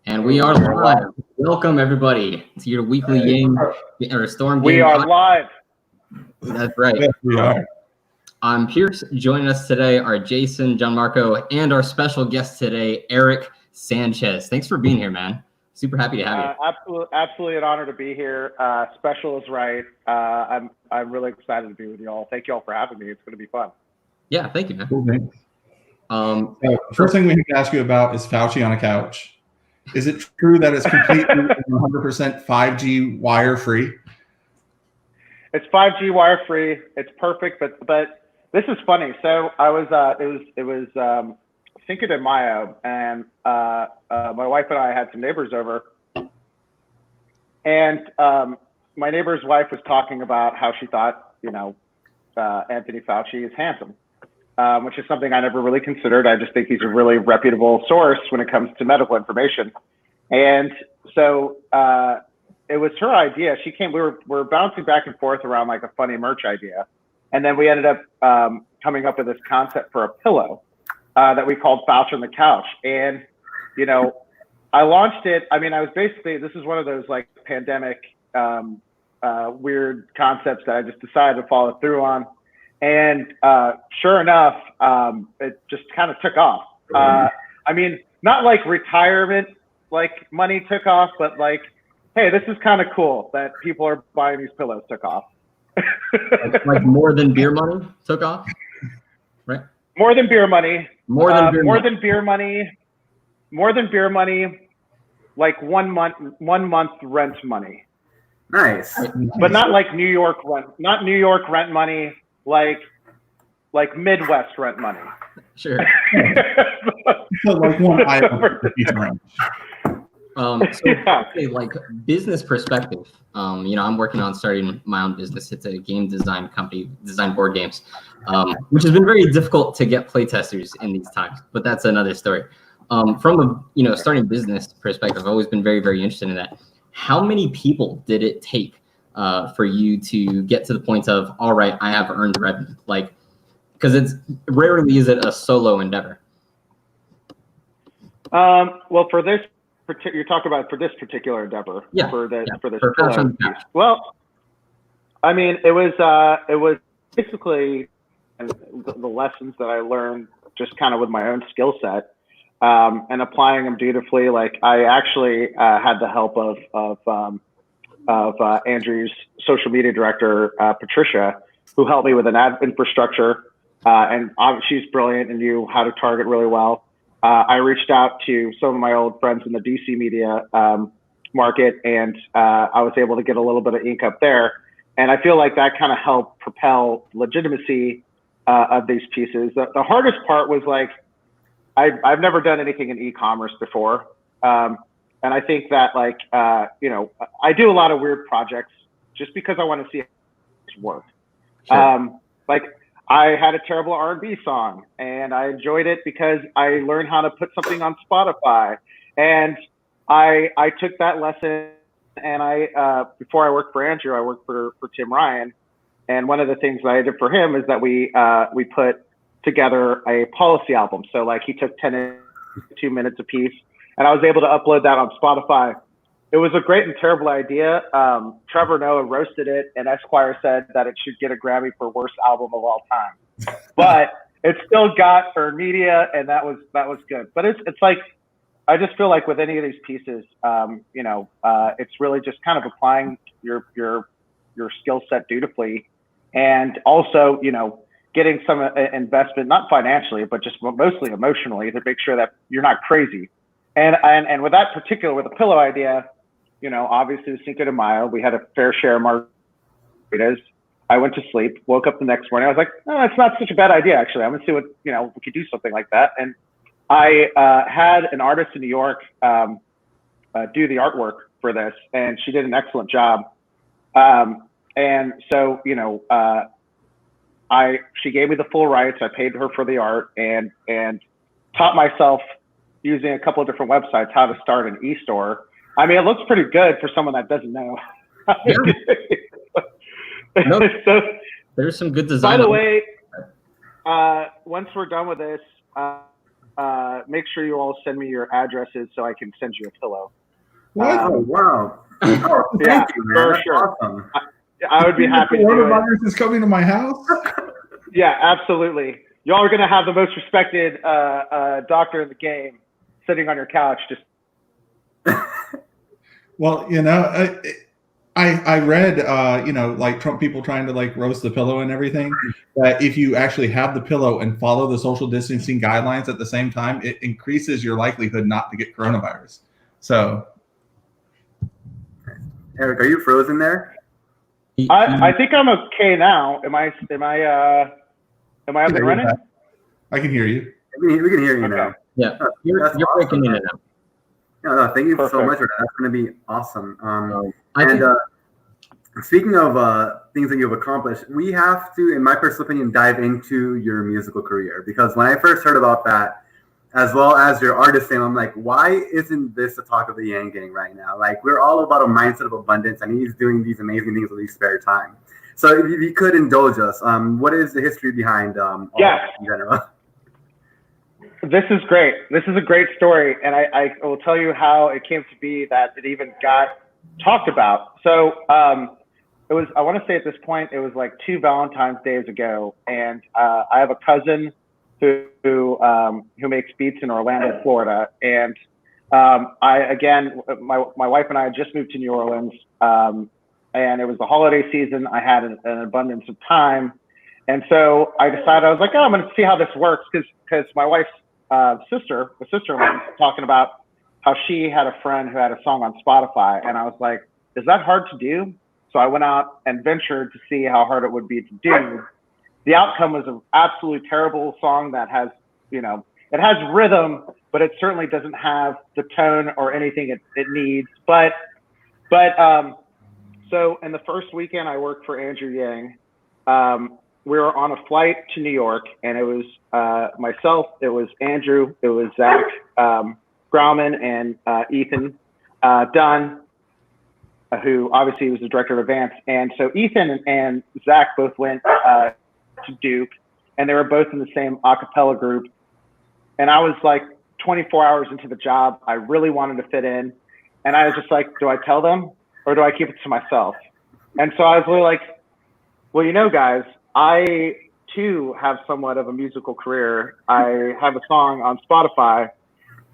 And we are live. Welcome everybody to your weekly game or storm game. We are live. That's right. Yes, we are. I'm Pierce. Joining us today are Jason, Gianmarco, and our special guest today, Erick Sanchez. Thanks for being here, man. Super happy to have you. Absolutely an honor to be here. Special is right. I'm really excited to be with you all. Thank you all for having me. It's going to be fun. Yeah, thank you, man. Cool, man. First thing we need to ask you about is Fauci on a couch. Is it true that it's completely 100% 5G wire free? It's 5G wire free. It's perfect, but this is funny. So I was it was Cinco de Mayo, and my wife and I had some neighbors over, and my neighbor's wife was talking about how she thought Anthony Fauci is handsome, which is something I never really considered. I just think he's a really reputable source when it comes to medical information. And so it was her idea. She came, we were bouncing back and forth around like a funny merch idea. And then we ended up coming up with this concept for a pillow that we called Fauci on the Couch. And, I launched it. I mean, I was basically, this is one of those like pandemic weird concepts that I just decided to follow through on. And sure enough, it just kind of took off. I mean, not like retirement, like money took off, but like, hey, this is kind of cool that people are buying these pillows took off. like more than beer money took off, right? More than beer money. More than beer money. Like 1 month rent money. Nice. But not like New York rent, not New York rent money. Like Midwest rent money. Sure. So like one item. Like business perspective. I'm working on starting my own business. It's a game design company, design board games, which has been very difficult to get playtesters in these times. But that's another story. From a starting business perspective, I've always been very, very interested in that. How many people did it take for you to get to the point of, all right, I have earned revenue? Like, because it's rarely is it a solo endeavor. Well, for this, you're talking about for this particular endeavor. Yeah. For this. Well, I mean, it was basically the lessons that I learned just kind of with my own skill set. And applying them dutifully. Like I actually had the help of Andrew's social media director, Patricia, who helped me with an ad infrastructure. And she's brilliant and knew how to target really well. I reached out to some of my old friends in the DC media market, and I was able to get a little bit of ink up there. And I feel like that kind of helped propel legitimacy of these pieces. The hardest part was like, I've never done anything in e-commerce before. And I think that like, I do a lot of weird projects just because I want to see how it works. Sure. Like I had a terrible R&B song and I enjoyed it because I learned how to put something on Spotify. And I took that lesson and before I worked for Andrew, I worked for Tim Ryan. And one of the things that I did for him is that we put together a policy album. So like he took 10 to 2 minutes a piece and I was able to upload that on Spotify. It was a great and terrible idea. Trevor Noah roasted it and Esquire said that it should get a Grammy for worst album of all time. But it still got earned media and that was good. But it's like, I just feel like with any of these pieces, it's really just kind of applying your skill set dutifully and also, getting some investment, not financially, but just mostly emotionally to make sure that you're not crazy. And with that particular, with the pillow idea, obviously Cinco de Mayo, we had a fair share of margaritas. I went to sleep, woke up the next morning. I was like, no, it's not such a bad idea, actually. I'm gonna see what, we could do something like that. And I had an artist in New York do the artwork for this, and she did an excellent job. And so, she gave me the full rights. I paid her for the art and taught myself using a couple of different websites how to start an e-store. I mean, it looks pretty good for someone that doesn't know. Yeah. No, so, there's some good design. By the way, once we're done with this, make sure you all send me your addresses so I can send you a pillow. What? Oh, wow. Oh, Yeah, thank you, man. for That's sure. awesome. I would be happy to do it. Coronavirus is coming to my house. Yeah, absolutely. Y'all are going to have the most respected doctor in the game sitting on your couch. Just Well, I read, like Trump people trying to like roast the pillow and everything, that if you actually have the pillow and follow the social distancing guidelines at the same time, it increases your likelihood not to get coronavirus. So, Eric, are you frozen there? I think I'm okay now. Am I up and running? I can hear you. We can hear you now. Yeah, Oh, you're that's breaking awesome, in man. and out. No, thank you so Perfect. much for that. That's going to be awesome. I think Speaking of things that you've accomplished, we have to, in my personal opinion, dive into your musical career, because when I first heard about that, as well as your artist name, I'm like, why isn't this the talk of the Yang Gang right now? Like, we're all about a mindset of abundance, and he's doing these amazing things with his spare time. So if you could indulge us, what is the history behind all Yes. that in general? This is great. This is a great story, and I will tell you how it came to be that it even got talked about. So it was, I want to say at this point, it was like 2 Valentine's days ago, and I have a cousin who makes beats in Orlando, Florida, and my wife and I had just moved to New Orleans, and it was the holiday season. I had an abundance of time, and so I decided, I was like, oh, I'm going to see how this works, because my wife's sister-in-law was talking about how she had a friend who had a song on Spotify, and I was like, is that hard to do? So I went out and ventured to see how hard it would be to do. The outcome was an absolutely terrible song that has, it has rhythm, but it certainly doesn't have the tone or anything it needs. But so in the first weekend I worked for Andrew Yang, we were on a flight to New York, and it was myself, it was Andrew, it was Zach Grauman, and Ethan Dunn, who obviously was the director of Advance. And so Ethan and Zach both went to Duke, and they were both in the same a cappella group. And I was like 24 hours into the job. I really wanted to fit in. And I was just like, do I tell them or do I keep it to myself? And so I was really like, well, guys, I too have somewhat of a musical career. I have a song on Spotify.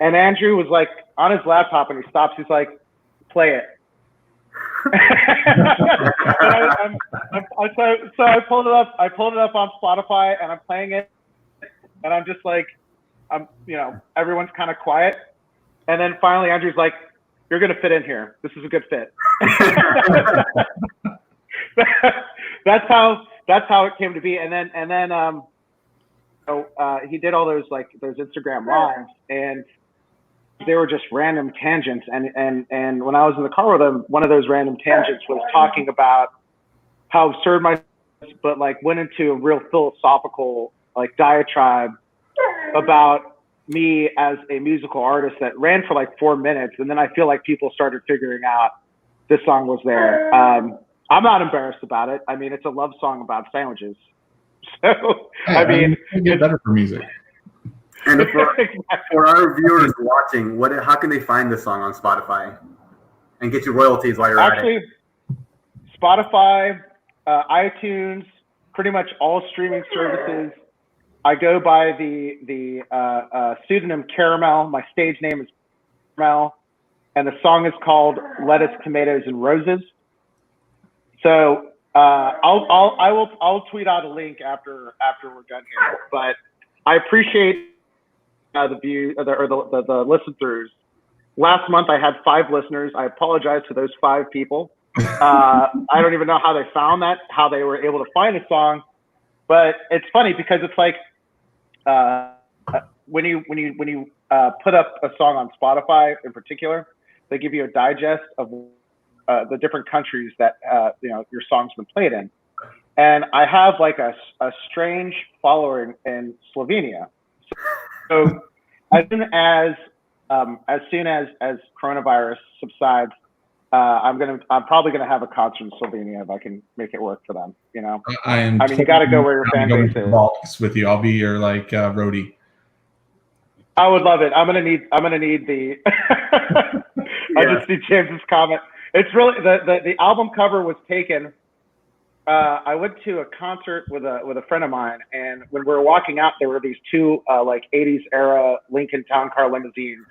And Andrew was like on his laptop, and he stops. He's like, play it. So I pulled it up. I pulled it up on Spotify, and I'm playing it. And I'm just like, everyone's kind of quiet. And then finally, Andrew's like, "You're gonna fit in here. This is a good fit." That's how it came to be. And then he did all those Instagram lives, and they were just random tangents. And when I was in the car with him, one of those random tangents was talking about how absurd my, but like went into a real philosophical like diatribe about me as a musical artist that ran for like 4 minutes. And then I feel like people started figuring out this song was there. I'm not embarrassed about it. I mean, it's a love song about sandwiches. So, Yeah, I mean, you get better for music. And for our viewers watching, how can they find this song on Spotify and get your royalties while you're at it? Spotify, iTunes, pretty much all streaming services. I go by the pseudonym Caramel. My stage name is Caramel, and the song is called Lettuce, Tomatoes, and Roses. So I'll tweet out a link after we're done here. But I appreciate the listen throughs. Last month I had 5 listeners. I apologize to those 5 people. I don't even know how they found that, how they were able to find a song, but it's funny because it's like when you put up a song on Spotify in particular, they give you a digest of the different countries that your song's been played in, and I have like a strange following in Slovenia. So as soon as coronavirus subsides, I'm probably gonna have a concert in Slovenia if I can make it work for them. You got to go where your fan base is. With you, I'll be your roadie. I would love it. I'm gonna need the. I just need James's comment. It's really the album cover was taken. I went to a concert with a friend of mine, and when we were walking out, there were these two like 80s era Lincoln Town Car limousines.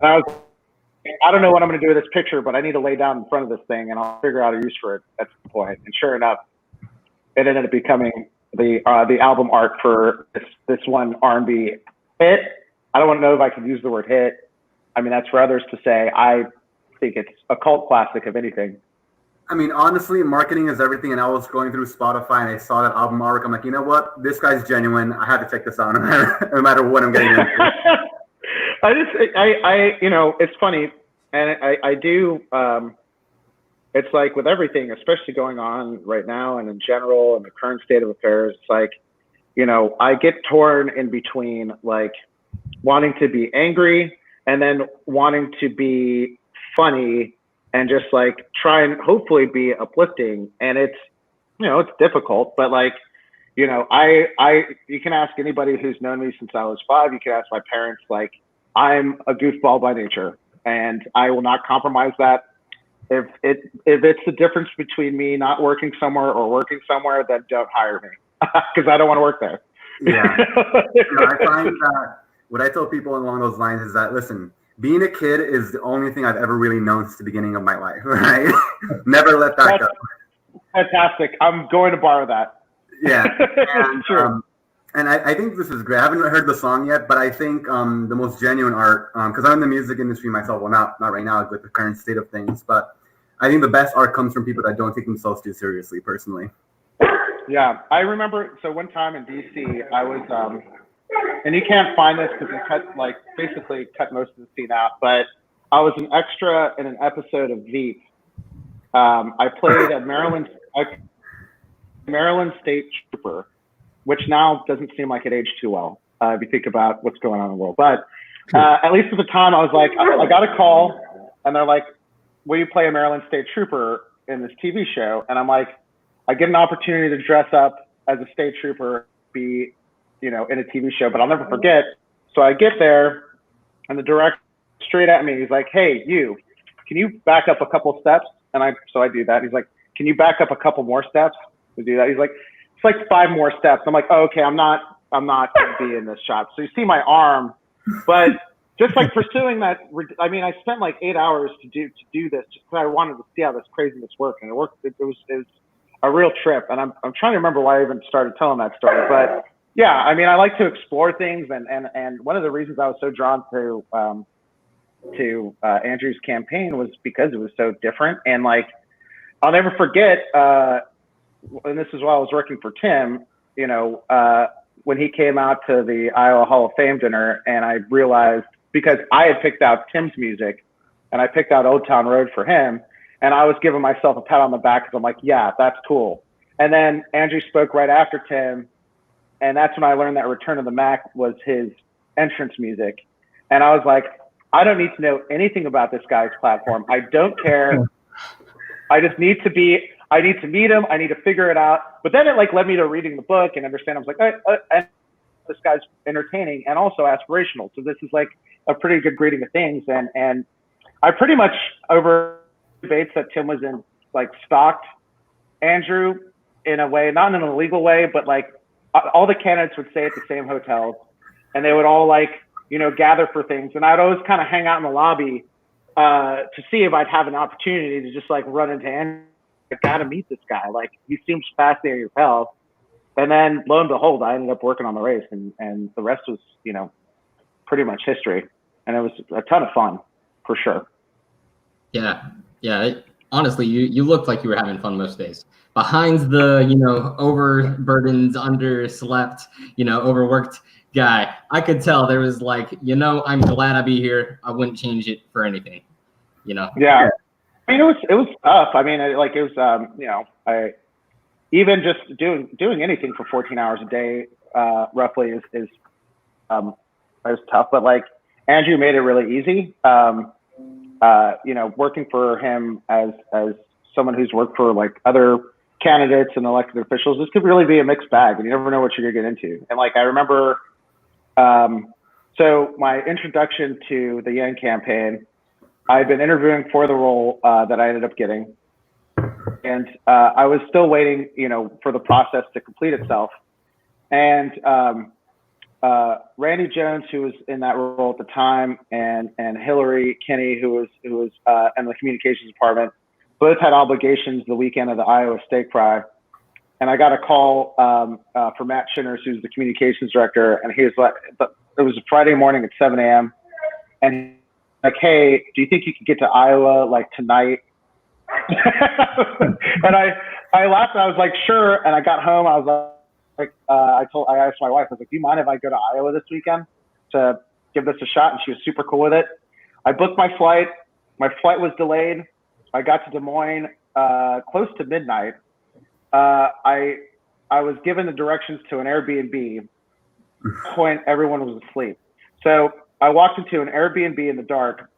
And I don't know what I'm gonna do with this picture, but I need to lay down in front of this thing, and I'll figure out a use for it at some point. And sure enough, it ended up becoming the album art for this one R&B hit. I don't want to know if I can use the word hit. I mean, that's for others to say. I think it's a cult classic, if anything. I mean, honestly, marketing is everything. And I was going through Spotify and I saw that album artwork. I'm like, you know what? This guy's genuine. I have to check this out no matter what I'm getting into. You know, it's funny. And I do, it's like with everything, especially going on right now and in general and the current state of affairs, it's like, you know, I get torn in between like wanting to be angry and then wanting to be funny and just like try and hopefully be uplifting. And it's, you know, it's difficult, but like, you know, you can ask anybody who's known me since I was 5, you can ask my parents, like, I'm a goofball by nature and I will not compromise that. If it's the difference between me not working somewhere or working somewhere, then don't hire me because I don't want to work there. Yeah. You know, I find that what I tell people along those lines is that, listen, being a kid is the only thing I've ever really known since the beginning of my life, right? Never let that go. Fantastic. I'm going to borrow that. Yeah. And, sure. And I think this is great. I haven't heard the song yet, but I think the most genuine art, because I'm in the music industry myself, well, not right now with the current state of things, but I think the best art comes from people that don't take themselves too seriously, personally. Yeah. I remember, so one time in DC, I was, and you can't find this because they basically cut most of the scene out, but I was an extra in an episode of Veep. I played a Maryland State Trooper, which now doesn't seem like it aged too well if you think about what's going on in the world. But at least at the time, I was like, I got a call, and they're like, will you play a Maryland State Trooper in this TV show? And I'm like, I get an opportunity to dress up as a state trooper, be, you know, in a TV show, but I'll never forget. So I get there, and the director straight at me, he's like, hey, can you back up a couple steps? And so I do that. He's like, can you back up a couple more steps to do that? He's like, it's like 5 more steps. I'm like, oh, okay, I'm not going to be in this shot. So you see my arm, but just like pursuing that, I mean, I spent like 8 hours to do this just because I wanted to see how this craziness worked, and it worked. It was a real trip, and I'm trying to remember why I even started telling that story. But yeah, I mean, I like to explore things, and one of the reasons I was so drawn to Andrew's campaign was because it was so different, and like I'll never forget. And this is while I was working for Tim. You know, when he came out to the Iowa Hall of Fame dinner, and I realized, because I had picked out Tim's music and I picked out Old Town Road for him, and I was giving myself a pat on the back because I'm like, yeah, that's cool. And then Andrew spoke right after Tim, and that's when I learned that Return of the Mac was his entrance music. And I was like, I don't need to know anything about this guy's platform. I don't care. I just need to meet him. I need to figure it out. But then it like led me to reading the book and understand. I was like, and this guy's entertaining and also aspirational. So this is like a pretty good greeting of things. And I pretty much, over debates that Tim was in, like stalked Andrew in a way, not in an illegal way, but like all the candidates would stay at the same hotels, and they would all like, you know, gather for things. And I'd always kind of hang out in the lobby to see if I'd have an opportunity to just like run into Andrew. I gotta meet this guy. Like, he seems fascinating as hell. And then lo and behold, I ended up working on the race, and the rest was, you know, pretty much history. And it was a ton of fun, for sure. Yeah. Honestly, you looked like you were having fun most days. Behind the, you know, overburdened, underslept, you know, overworked guy, I could tell there was like, you know, I'm glad I be here. I wouldn't change it for anything, you know? Yeah. I mean, it was tough. I mean, it was, you know, I even just doing anything for 14 hours a day, roughly is tough. But like, Andrew made it really easy. You know, working for him as someone who's worked for like other candidates and elected officials, this could really be a mixed bag, and you never know what you're gonna get into. And like, I remember So my introduction to the Yang campaign, I've been interviewing for the role that I ended up getting. And I was still waiting, for the process to complete itself. And Randy Jones, who was in that role at the time, and Hillary Kinney, who was in the communications department, both had obligations the weekend of the Iowa Steak Fry. And I got a call from Matt Shinners, who's the communications director, and he was like, it was a Friday morning at 7 a.m. And like, hey, do you think you could get to Iowa like tonight? And I laughed. I was like, sure. And I got home. I was like, I asked my wife, I was like, do you mind if I go to Iowa this weekend to give this a shot? And she was super cool with it. I booked my flight. My flight was delayed. I got to Des Moines close to midnight. I was given the directions to an Airbnb. At that point, everyone was asleep. So I walked into an Airbnb in the dark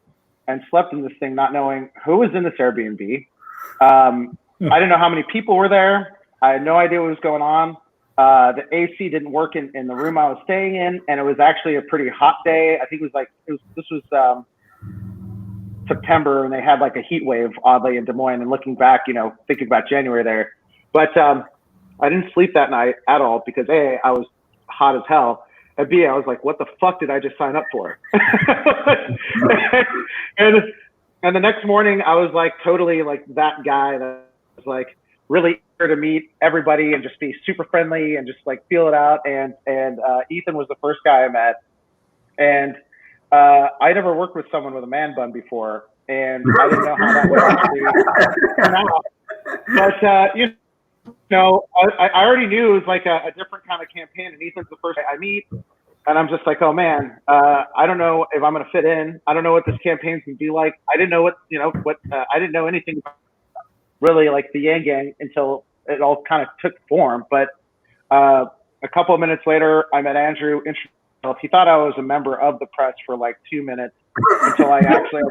and slept in this thing, not knowing who was in this Airbnb. I didn't know how many people were there. I had no idea what was going on. The AC didn't work in the room I was staying in, and it was actually a pretty hot day. I think this was September, and they had like a heat wave, oddly, in Des Moines. And looking back, thinking about January there. But I didn't sleep that night at all because A, I was hot as hell, and B, I was like, what the fuck did I just sign up for? and the next morning, I was like totally like that guy that was like really eager to meet everybody and just be super friendly and just like feel it out. And Ethan was the first guy I met. And I never worked with someone with a man bun before, and I didn't know how that would actually turn out. But I already knew it was like a different kind of campaign, and Ethan's the first guy I meet, and I'm just like, oh man, I don't know if I'm gonna fit in. I don't know what this campaign's gonna be like. I didn't know I didn't know anything about really like the Yang Gang until it all kind of took form. But a couple of minutes later, I met Andrew. He thought I was a member of the press for like 2 minutes until I actually,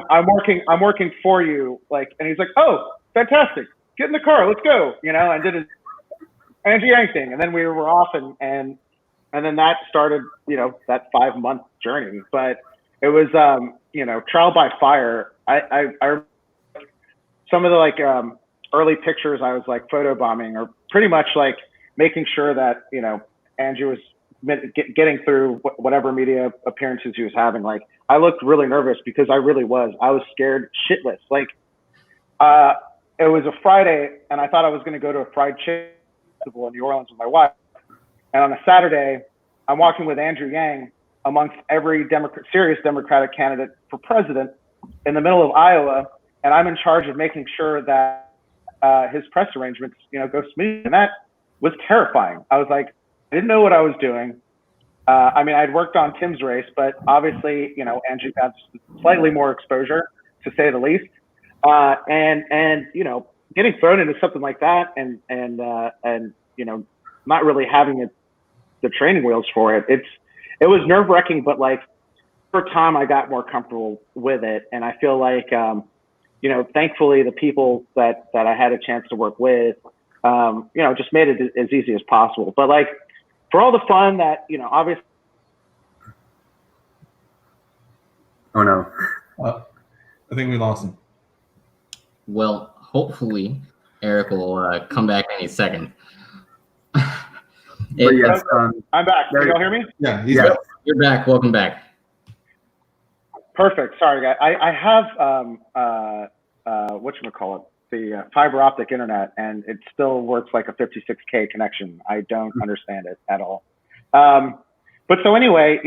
I'm working for you. Like, and he's like, oh, fantastic. Get in the car. Let's go. And did his Andrew Yang thing. And then we were off and then that started, that 5-month journey. But it was, trial by fire. I some of the like early pictures I was like photobombing, or pretty much like making sure that, Andrew was getting through whatever media appearances he was having. Like, I looked really nervous because I really was. I was scared shitless. Like, it was a Friday, and I thought I was going to go to a fried chicken festival in New Orleans with my wife. And on a Saturday, I'm walking with Andrew Yang amongst every serious Democratic candidate for president in the middle of Iowa, and I'm in charge of making sure that his press arrangements, go smooth. And that was terrifying. I was like, I didn't know what I was doing. I mean, I'd worked on Tim's race, but obviously, Andrew had slightly more exposure, to say the least. And getting thrown into something like that, and not really having the training wheels for it. It was nerve wracking, but like over time, I got more comfortable with it, and I feel like thankfully the people that I had a chance to work with, just made it as easy as possible. But like, for all the fun that, obviously. Oh no. I think we lost him. Well, hopefully Eric will come back any second. Yes, I'm back. Can y'all hear me? Yeah, he's back. You're back. Welcome back. Perfect. Sorry, guys. I have whatchamacallit, the fiber optic internet, and it still works like a 56K connection. I don't understand it at all. But so anyway,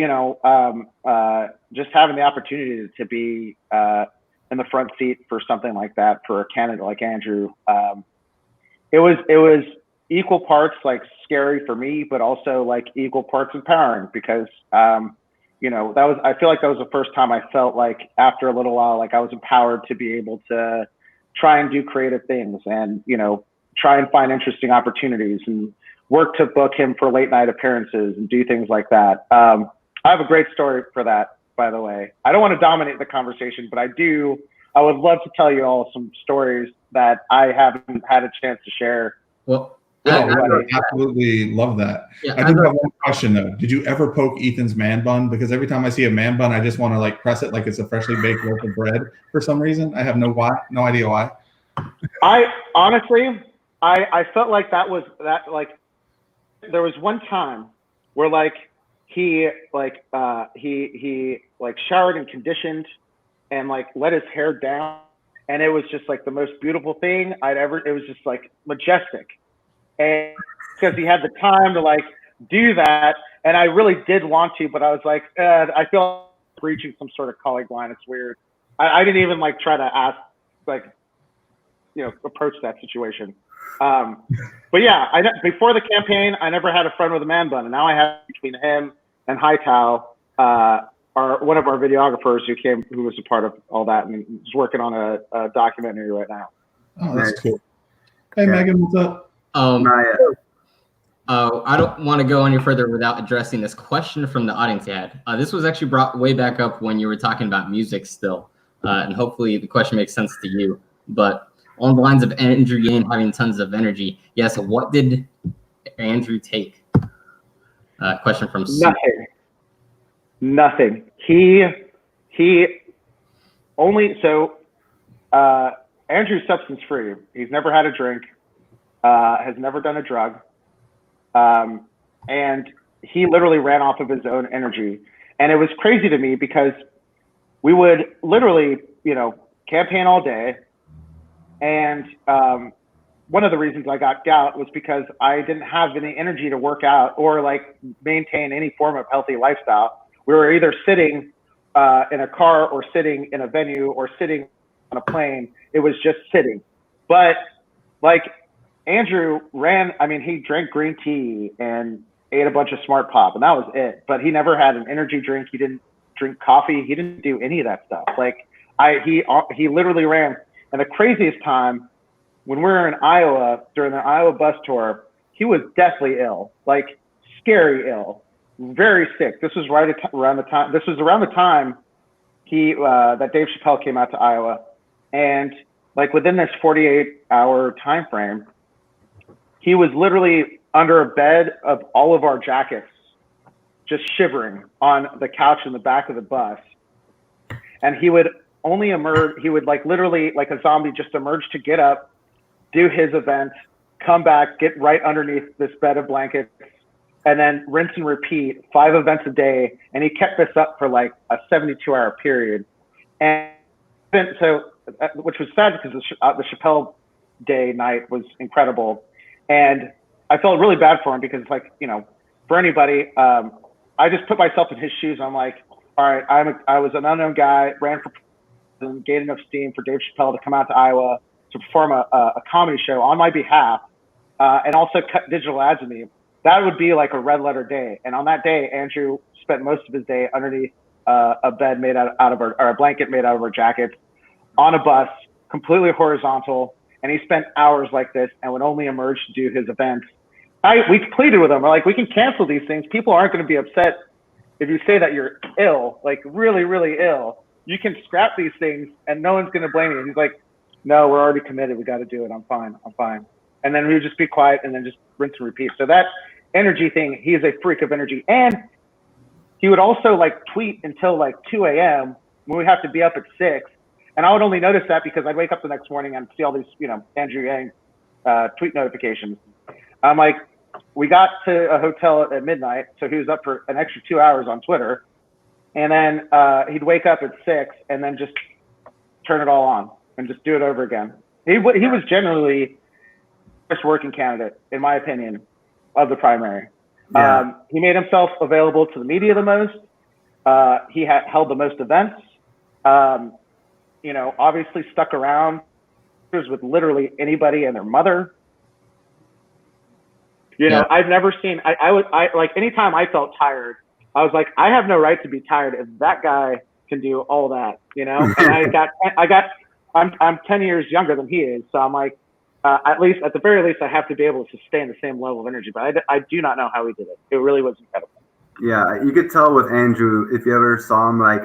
just having the opportunity to be in the front seat for something like that for a candidate like Andrew, it was equal parts like scary for me, but also like equal parts empowering, because I feel like that was the first time I felt like after a little while, like I was empowered to be able to try and do creative things and, try and find interesting opportunities and work to book him for late night appearances and do things like that. I have a great story for that, by the way. I don't want to dominate the conversation, but I would love to tell you all some stories that I haven't had a chance to share. Well, Oh, As a- I absolutely love that. yeah, I as do a- have one question though. Did you ever poke Ethan's man bun? Because every time I see a man bun, I just want to like press it like it's a freshly baked loaf of bread for some reason. I have no idea why. I honestly, I felt like that was that like there was one time where like he like showered and conditioned and like let his hair down, and it was just like the most beautiful thing I'd ever. It was just like majestic, and because he had the time to like do that, and I really did want to, but I was like, I feel like breaching some sort of colleague line. It's weird. I didn't even like try to ask like approach that situation. But yeah, before the campaign, I never had a friend with a man bun, and now I have between him and Hightow, one of our videographers who was a part of all that, and is working on a documentary right now. Oh, that's cool. Hey, yeah. Megan, what's up? I don't want to go any further without addressing this question from the audience had. This was actually brought way back up when you were talking about music still, and hopefully the question makes sense to you. But on the lines of Andrew Yang having tons of energy, yes, what did Andrew take? Question from Nothing. He only Andrew's substance free. He's never had a drink, has never done a drug, and he literally ran off of his own energy. And it was crazy to me because we would literally, campaign all day. And one of the reasons I got gout was because I didn't have any energy to work out or like maintain any form of healthy lifestyle. We were either sitting in a car or sitting in a venue or sitting on a plane. It was just sitting. But like Andrew he drank green tea and ate a bunch of Smart Pop, and that was it. But he never had an energy drink. He didn't drink coffee. He didn't do any of that stuff. Like he literally ran. And the craziest time, when we were in Iowa during the Iowa bus tour, he was deathly ill, like scary ill, very sick. This was around the time. This was around the time that Dave Chappelle came out to Iowa, and like within this 48-hour time frame, he was literally under a bed of all of our jackets, just shivering on the couch in the back of the bus, and he would only emerge. He would like literally like a zombie just emerge to get up, do his event, come back, get right underneath this bed of blankets, and then rinse and repeat 5 events a day. And he kept this up for like a 72-hour period. And so, which was sad because the Chappelle Day night was incredible. And I felt really bad for him because like, for anybody, I just put myself in his shoes. I'm like, all right, I was an unknown guy, ran for and gained enough steam for Dave Chappelle to come out to Iowa to perform a comedy show on my behalf, and also cut digital ads with me. That would be like a red letter day. And on that day, Andrew spent most of his day underneath a bed made out of or a blanket made out of our jackets on a bus, completely horizontal. And he spent hours like this and would only emerge to do his events. We pleaded with him. We're like, we can cancel these things. People aren't going to be upset if you say that you're ill, like really, really ill. You can scrap these things and no one's going to blame you. And he's like, no, we're already committed. We got to do it. I'm fine. And then we would just be quiet and then just rinse and repeat. So that energy thing, he is a freak of energy. And he would also like tweet until like 2 a.m. when we have to be up at 6. And I would only notice that because I'd wake up the next morning and see all these, Andrew Yang tweet notifications. I'm like, we got to a hotel at midnight. So he was up for an extra 2 hours on Twitter. And then he'd wake up at 6 and then just turn it all on and just do it over again. He was generally the best working candidate, in my opinion, of the primary. Yeah. He made himself available to the media the most. He held the most events. Obviously stuck around with literally anybody and their mother. I've never seen. I like anytime I felt tired. I was like, I have no right to be tired if that guy can do all that, And I'm 10 years younger than he is, so I'm like, at the very least, I have to be able to sustain the same level of energy. But I do not know how he did it. It really was incredible. Yeah, you could tell with Andrew if you ever saw him like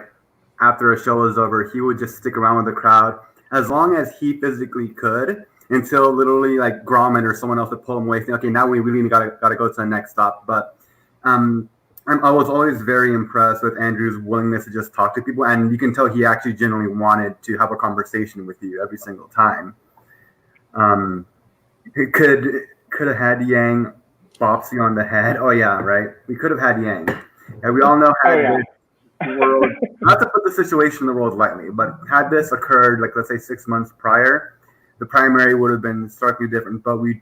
after a show was over, he would just stick around with the crowd as long as he physically could. until literally like Grauman or someone else would pull him away, saying, okay, now we really gotta go to the next stop. But I was always very impressed with Andrew's willingness to just talk to people, and you can tell he actually genuinely wanted to have a conversation with you every single time. He could have had Yang bops you on the head. Oh yeah, right. We could have had Yang. And we all know how the world, not to put the situation in the world lightly, but had this occurred, like let's say 6 months prior, the primary would have been starkly different. But we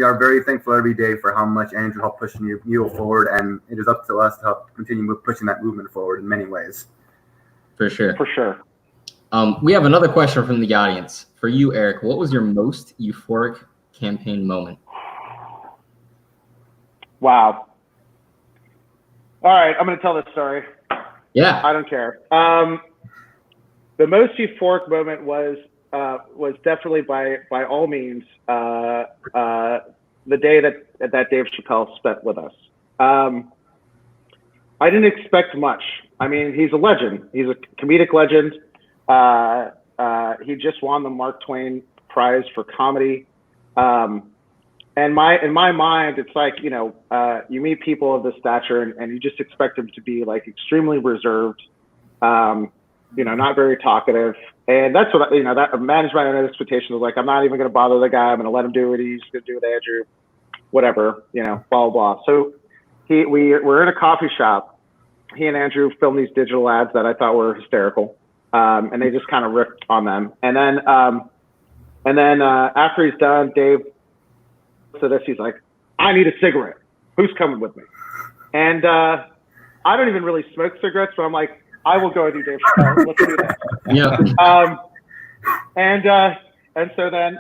are very thankful every day for how much Andrew helped pushing you forward, and it is up to us to help continue pushing that movement forward in many ways. For sure. For sure. We have another question from the audience. For you, Eric, what was your most euphoric campaign moment? Wow. All right, I'm going to tell this story. Yeah. I don't care. The most euphoric moment was definitely by all means the day that Dave Chappelle spent with us. I didn't expect much. I mean, he's a legend. He's a comedic legend. He just won the Mark Twain Prize for comedy. And in my mind, it's like, you meet people of this stature and you just expect them to be like extremely reserved, not very talkative. And that's what, that managed my own expectations was like, I'm not even going to bother the guy. I'm going to let him do what he's going to do with Andrew, whatever, blah, blah, blah. So we're in a coffee shop. He and Andrew filmed these digital ads that I thought were hysterical. And they just kind of ripped on them. And then after he's done, Dave, so this, he's like, I need a cigarette. Who's coming with me? And I don't even really smoke cigarettes, but I'm like, I will go with you, Dave Chappelle. Let's do that. Yeah. And so then,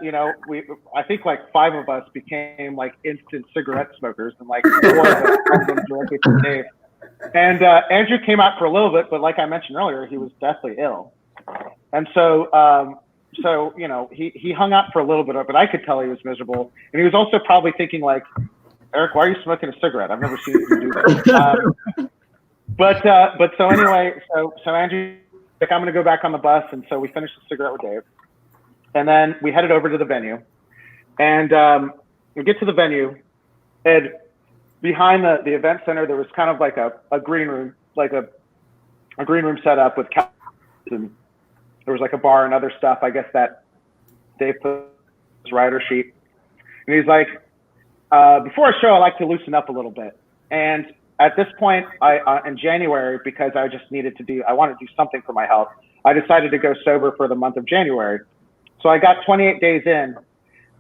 I think like 5 of us became like instant cigarette smokers, and like 4 of us had them directly from Dave. And Andrew came out for a little bit, but like I mentioned earlier, he was deathly ill. And so he hung out for a little bit, but I could tell he was miserable. And he was also probably thinking like, Eric, why are you smoking a cigarette? I've never seen you do that. But so anyway, so Andrew, like, I'm going to go back on the bus. And so we finished the cigarette with Dave. And then we headed over to the venue. And we get to the venue, and behind the event center, there was kind of like a green room, like a green room set up with couches, and there was like a bar and other stuff. I guess that Dave put his rider sheet. And he's like, before a show, I like to loosen up a little bit. And at this point, in January, because I just I wanted to do something for my health, I decided to go sober for the month of January. So I got 28 days in,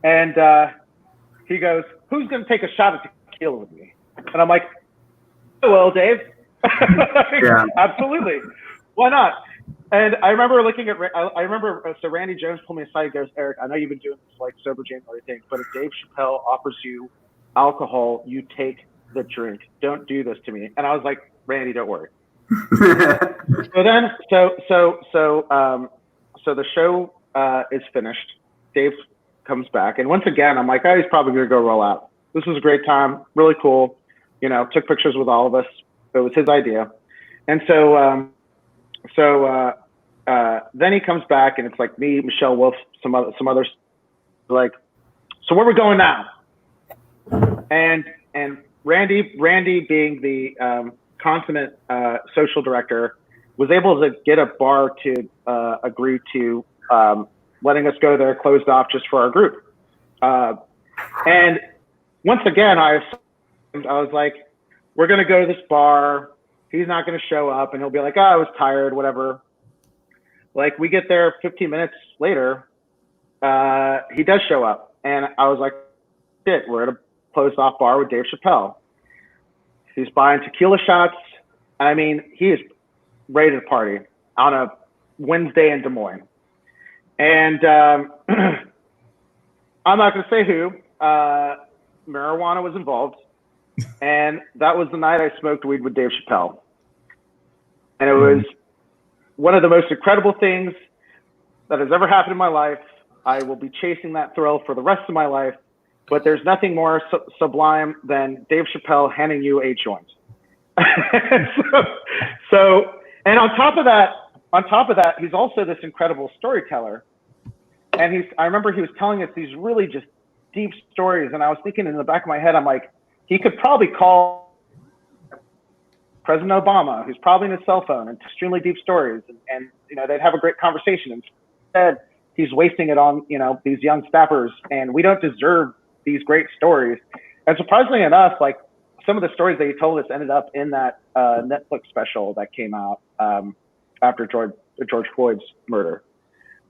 and he goes, who's going to take a shot at tequila with me? And I'm like, I will, Dave. Yeah. Absolutely. Why not? And I remember so Randy Jones pulled me aside and goes, Eric, I know you've been doing this like sober January thing, but if Dave Chappelle offers you alcohol, you take the drink. Don't do this to me. And I was like, Randy, don't worry. So the show is finished. Dave comes back, and once again, I'm like, oh, he's probably gonna go roll out. This was a great time, really cool. Took pictures with all of us. It was his idea, and so then he comes back, and it's like me, Michelle Wolf, some others, like, so where we going now? And Randy being the consummate social director, was able to get a bar to agree to letting us go there closed off just for our group. And once again, I was like, we're going to go to this bar. He's not going to show up, and he'll be like, oh, I was tired, whatever. Like, we get there 15 minutes later, he does show up. And I was like, shit, we're at a closed off bar with Dave Chappelle. He's buying tequila shots. I mean, he is ready to party on a Wednesday in Des Moines. And I'm not going to say who. Marijuana was involved. And that was the night I smoked weed with Dave Chappelle. And it was one of the most incredible things that has ever happened in my life. I will be chasing that thrill for the rest of my life. But there's nothing more sublime than Dave Chappelle handing you a joint. And on top of that, he's also this incredible storyteller. and I remember he was telling us these really just deep stories, and I was thinking in the back of my head, I'm like, he could probably call President Obama, who's probably in his cell phone, and extremely deep stories, and they'd have a great conversation. Instead, he's wasting it on these young staffers, and we don't deserve these great stories. And surprisingly enough, like some of the stories that he told us ended up in that Netflix special that came out after George Floyd's murder.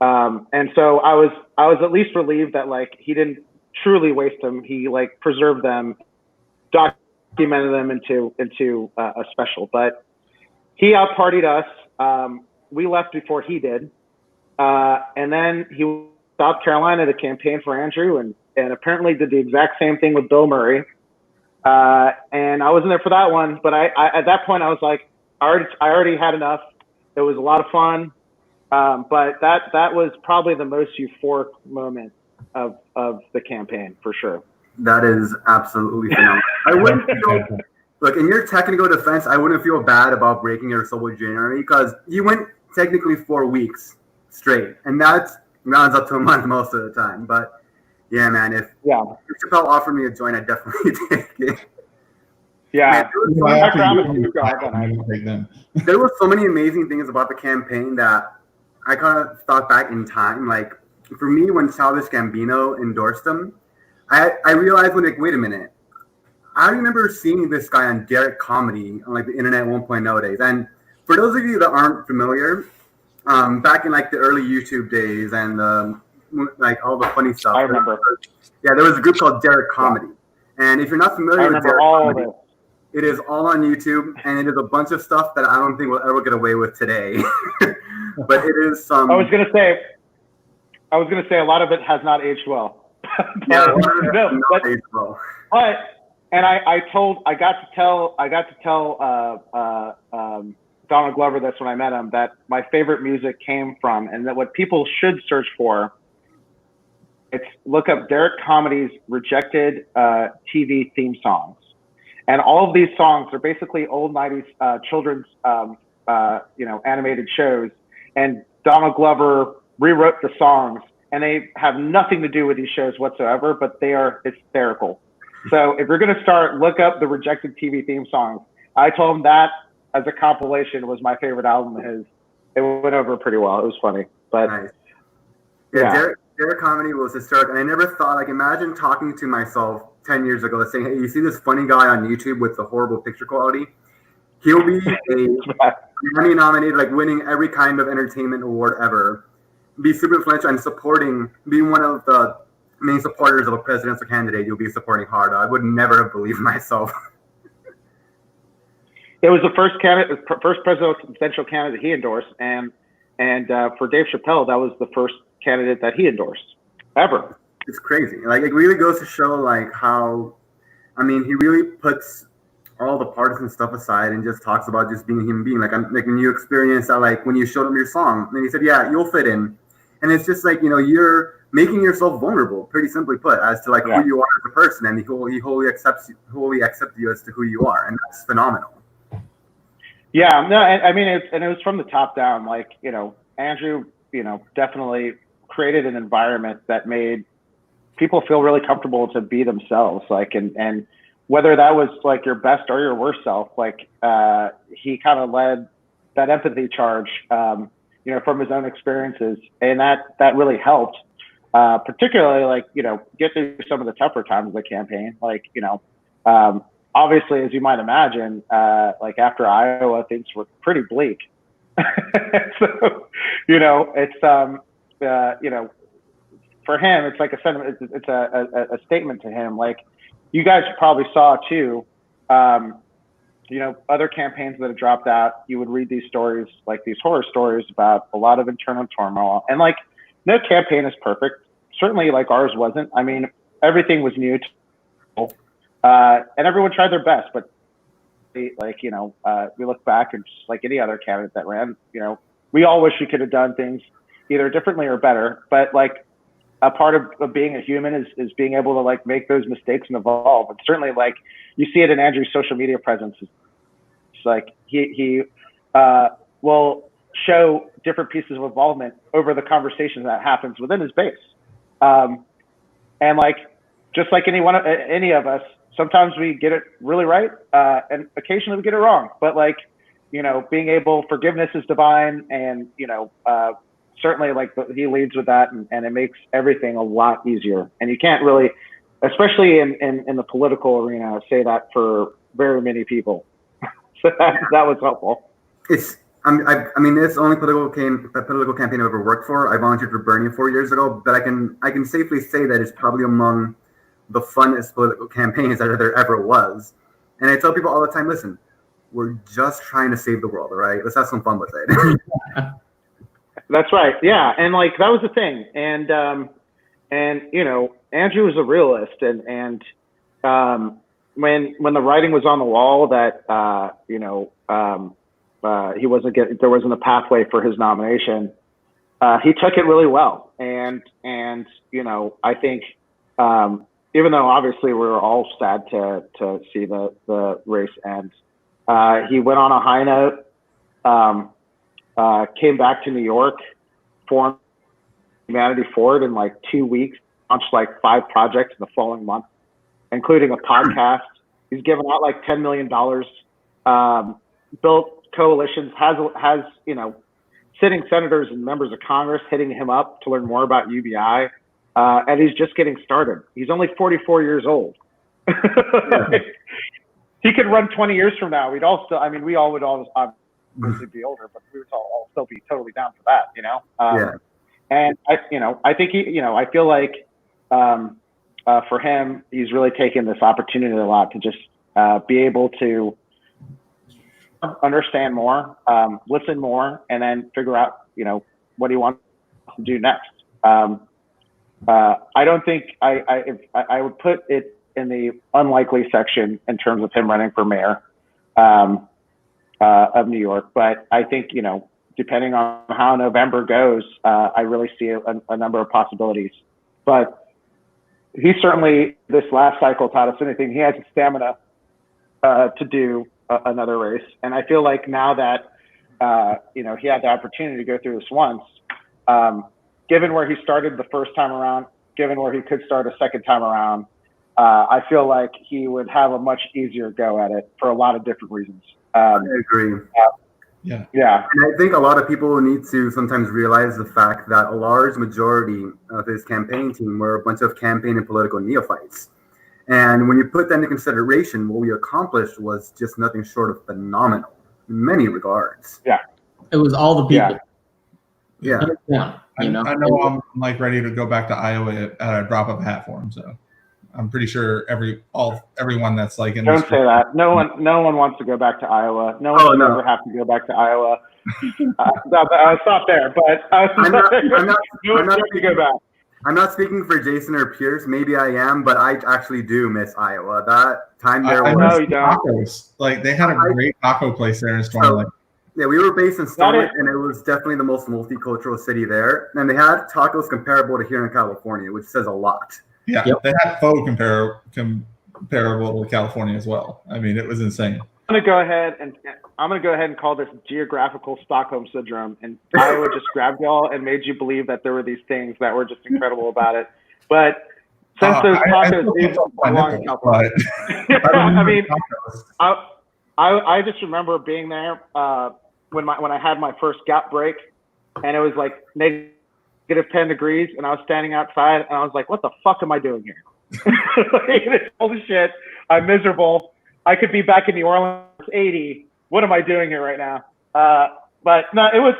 And so I was at least relieved that like he didn't truly waste them. He like preserved them, documented them into a special. But he out-partied us. We left before he did, and then he went to South Carolina to campaign for Andrew, and apparently did the exact same thing with Bill Murray. And I wasn't there for that one, but I at that point I was like, I already had enough. It was a lot of fun. But that was probably the most euphoric moment of the campaign for sure. That is absolutely phenomenal. I wouldn't feel, look, in your technical defense, I wouldn't feel bad about breaking your soul with January because you went technically 4 weeks straight, and that rounds up to a month most of the time. But yeah, man, if Chappelle offered me a joint, I'd definitely take it. Yeah, man, there were so many amazing things about the campaign that I kind of thought back in time. Like for me, when Childish Gambino endorsed him, I realized wait a minute. I remember seeing this guy on Derek Comedy on like the internet 1.0 days. And for those of you that aren't familiar, back in like the early YouTube days and like all the funny stuff. I remember. There was a group called Derek Comedy. And if you're not familiar with Derek Comedy, it is all on YouTube, and it is a bunch of stuff that I don't think we'll ever get away with today. But it is some. I was gonna say a lot of it has not aged well. But I got to tell Donald Glover this when I met him, that my favorite music came from, and that what people should search for, look up Derek Comedy's rejected TV theme songs. And all of these songs are basically old 90s children's animated shows, and Donald Glover rewrote the songs, and they have nothing to do with these shows whatsoever, but they are hysterical. So if you're going to start, look up the rejected TV theme songs. I told him that as a compilation was my favorite album of his. It went over pretty well. It was funny. But nice. Derek Comedy was historic. And I never thought, like, imagine talking to myself 10 years ago saying, hey, you see this funny guy on YouTube with the horrible picture quality? He'll be a Grammy nominated, like winning every kind of entertainment award ever. Be super influential and being one of the main supporters of a presidential candidate you'll be supporting hard. I would never have believed myself. It was the first presidential candidate he endorsed, and for Dave Chappelle, that was the first candidate that he endorsed ever. It's crazy. Like it really goes to show like how, I mean, he really puts all the partisan stuff aside and just talks about just being a human being. Like when you experienced that, like when you showed him your song, and he said, "Yeah, you'll fit in," and it's just like you're making yourself vulnerable, pretty simply put, as to like who you are as a person, and he wholly accepts you as to who you are, and that's phenomenal. Yeah, no, I mean, it was from the top down. Like Andrew, definitely created an environment that made people feel really comfortable to be themselves. Like, and whether that was like your best or your worst self, like he kind of led that empathy charge, from his own experiences, and that really helped. Particularly, like get through some of the tougher times of the campaign. Like, obviously, as you might imagine, like after Iowa, things were pretty bleak. So, it's for him, it's like a sentiment. It's a statement to him. Like you guys probably saw too. Other campaigns that have dropped out, you would read these stories, like these horror stories about a lot of internal turmoil, and like no campaign is perfect. Certainly, like ours wasn't. I mean, everything was new to people, and everyone tried their best. But we look back and just like any other candidate that ran, we all wish we could have done things either differently or better. But like a part of being a human is being able to like make those mistakes and evolve. And certainly, like you see it in Andrew's social media presence. It's like he will show different pieces of involvement over the conversation that happens within his base. And like, just like any of us, sometimes we get it really right, and occasionally we get it wrong. But like, being able, forgiveness is divine, and certainly like he leads with that, and it makes everything a lot easier. And you can't really, especially in the political arena, say that for very many people. So that was helpful. I mean, it's the only political campaign I've ever worked for. I volunteered for Bernie 4 years ago, but I can safely say that it's probably among the funnest political campaigns that there ever was. And I tell people all the time, listen, we're just trying to save the world, all right? Let's have some fun with it. That's right. Yeah, and like that was the thing, and Andrew was a realist, and when the writing was on the wall that there wasn't a pathway for his nomination, he took it really well, and I think even though obviously we were all sad to see the race end, he went on a high note. Came back to New York, formed Humanity Forward in like 2 weeks, launched like 5 projects in the following month, including a podcast. He's given out like $10 million, built coalitions, has sitting senators and members of Congress hitting him up to learn more about UBI, and he's just getting started. He's only 44 years old. He could run 20 years from now. We all would all obviously be older, but we would all still be totally down for that, And I think I feel like for him, he's really taken this opportunity a lot to just be able to understand more, listen more, and then figure out what he wants to do next. I don't think I would put it in the unlikely section in terms of him running for mayor of New York, but I think depending on how November goes, I really see a number of possibilities. But he certainly, this last cycle, taught us anything. He has the stamina to do another race, and I feel like now that he had the opportunity to go through this once, given where he started the first time around, given where he could start a second time around, I feel like he would have a much easier go at it for a lot of different reasons. I agree. Yeah. And I think a lot of people need to sometimes realize the fact that a large majority of his campaign team were a bunch of campaign and political neophytes. And when you put that into consideration, what we accomplished was just nothing short of phenomenal in many regards. Yeah. It was all the people. Yeah. I know I'm like ready to go back to Iowa at a drop of a hat for him. So I'm pretty sure everyone that's like in Don't say that. No one wants to go back to Iowa. No one should ever have to go back to Iowa. I'll stop there. But I'm not to go back. I'm not speaking for Jason or Pierce. Maybe I am, but I actually do miss Iowa. That time there was tacos. Like they had a great taco place there in Storm Lake. Yeah, we were based in Storm Lake, and it was definitely the most multicultural city there. And they had tacos comparable to here in California, which says a lot. Yeah, they had pho comparable to California as well. I mean, it was insane. I'm gonna go ahead and call this geographical Stockholm syndrome, and Iowa just grabbed y'all and made you believe that there were these things that were just incredible about it. But since those tacos belong in California, I mean, I just remember being there when I had my first gap break, and it was like -10 degrees, and I was standing outside, and I was like, what the fuck am I doing here? Holy shit, I'm miserable. I could be back in New Orleans 80. What am I doing here right now? But no, it was,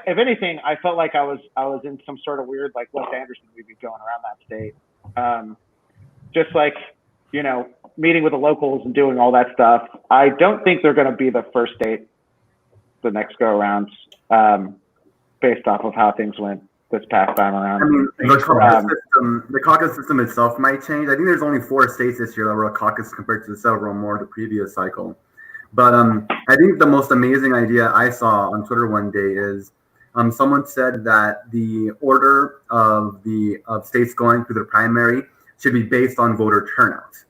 if anything, I felt like I was in some sort of weird, like Wes Anderson movie going around that state. Just like, meeting with the locals and doing all that stuff. I don't think they're going to be the first state the next go around, based off of how things went this past time around. I mean, the caucus system itself might change. I think there's only 4 states this year that were a caucus compared to several more the previous cycle. But I think the most amazing idea I saw on Twitter one day is someone said that the order of states going through the primary should be based on voter turnout.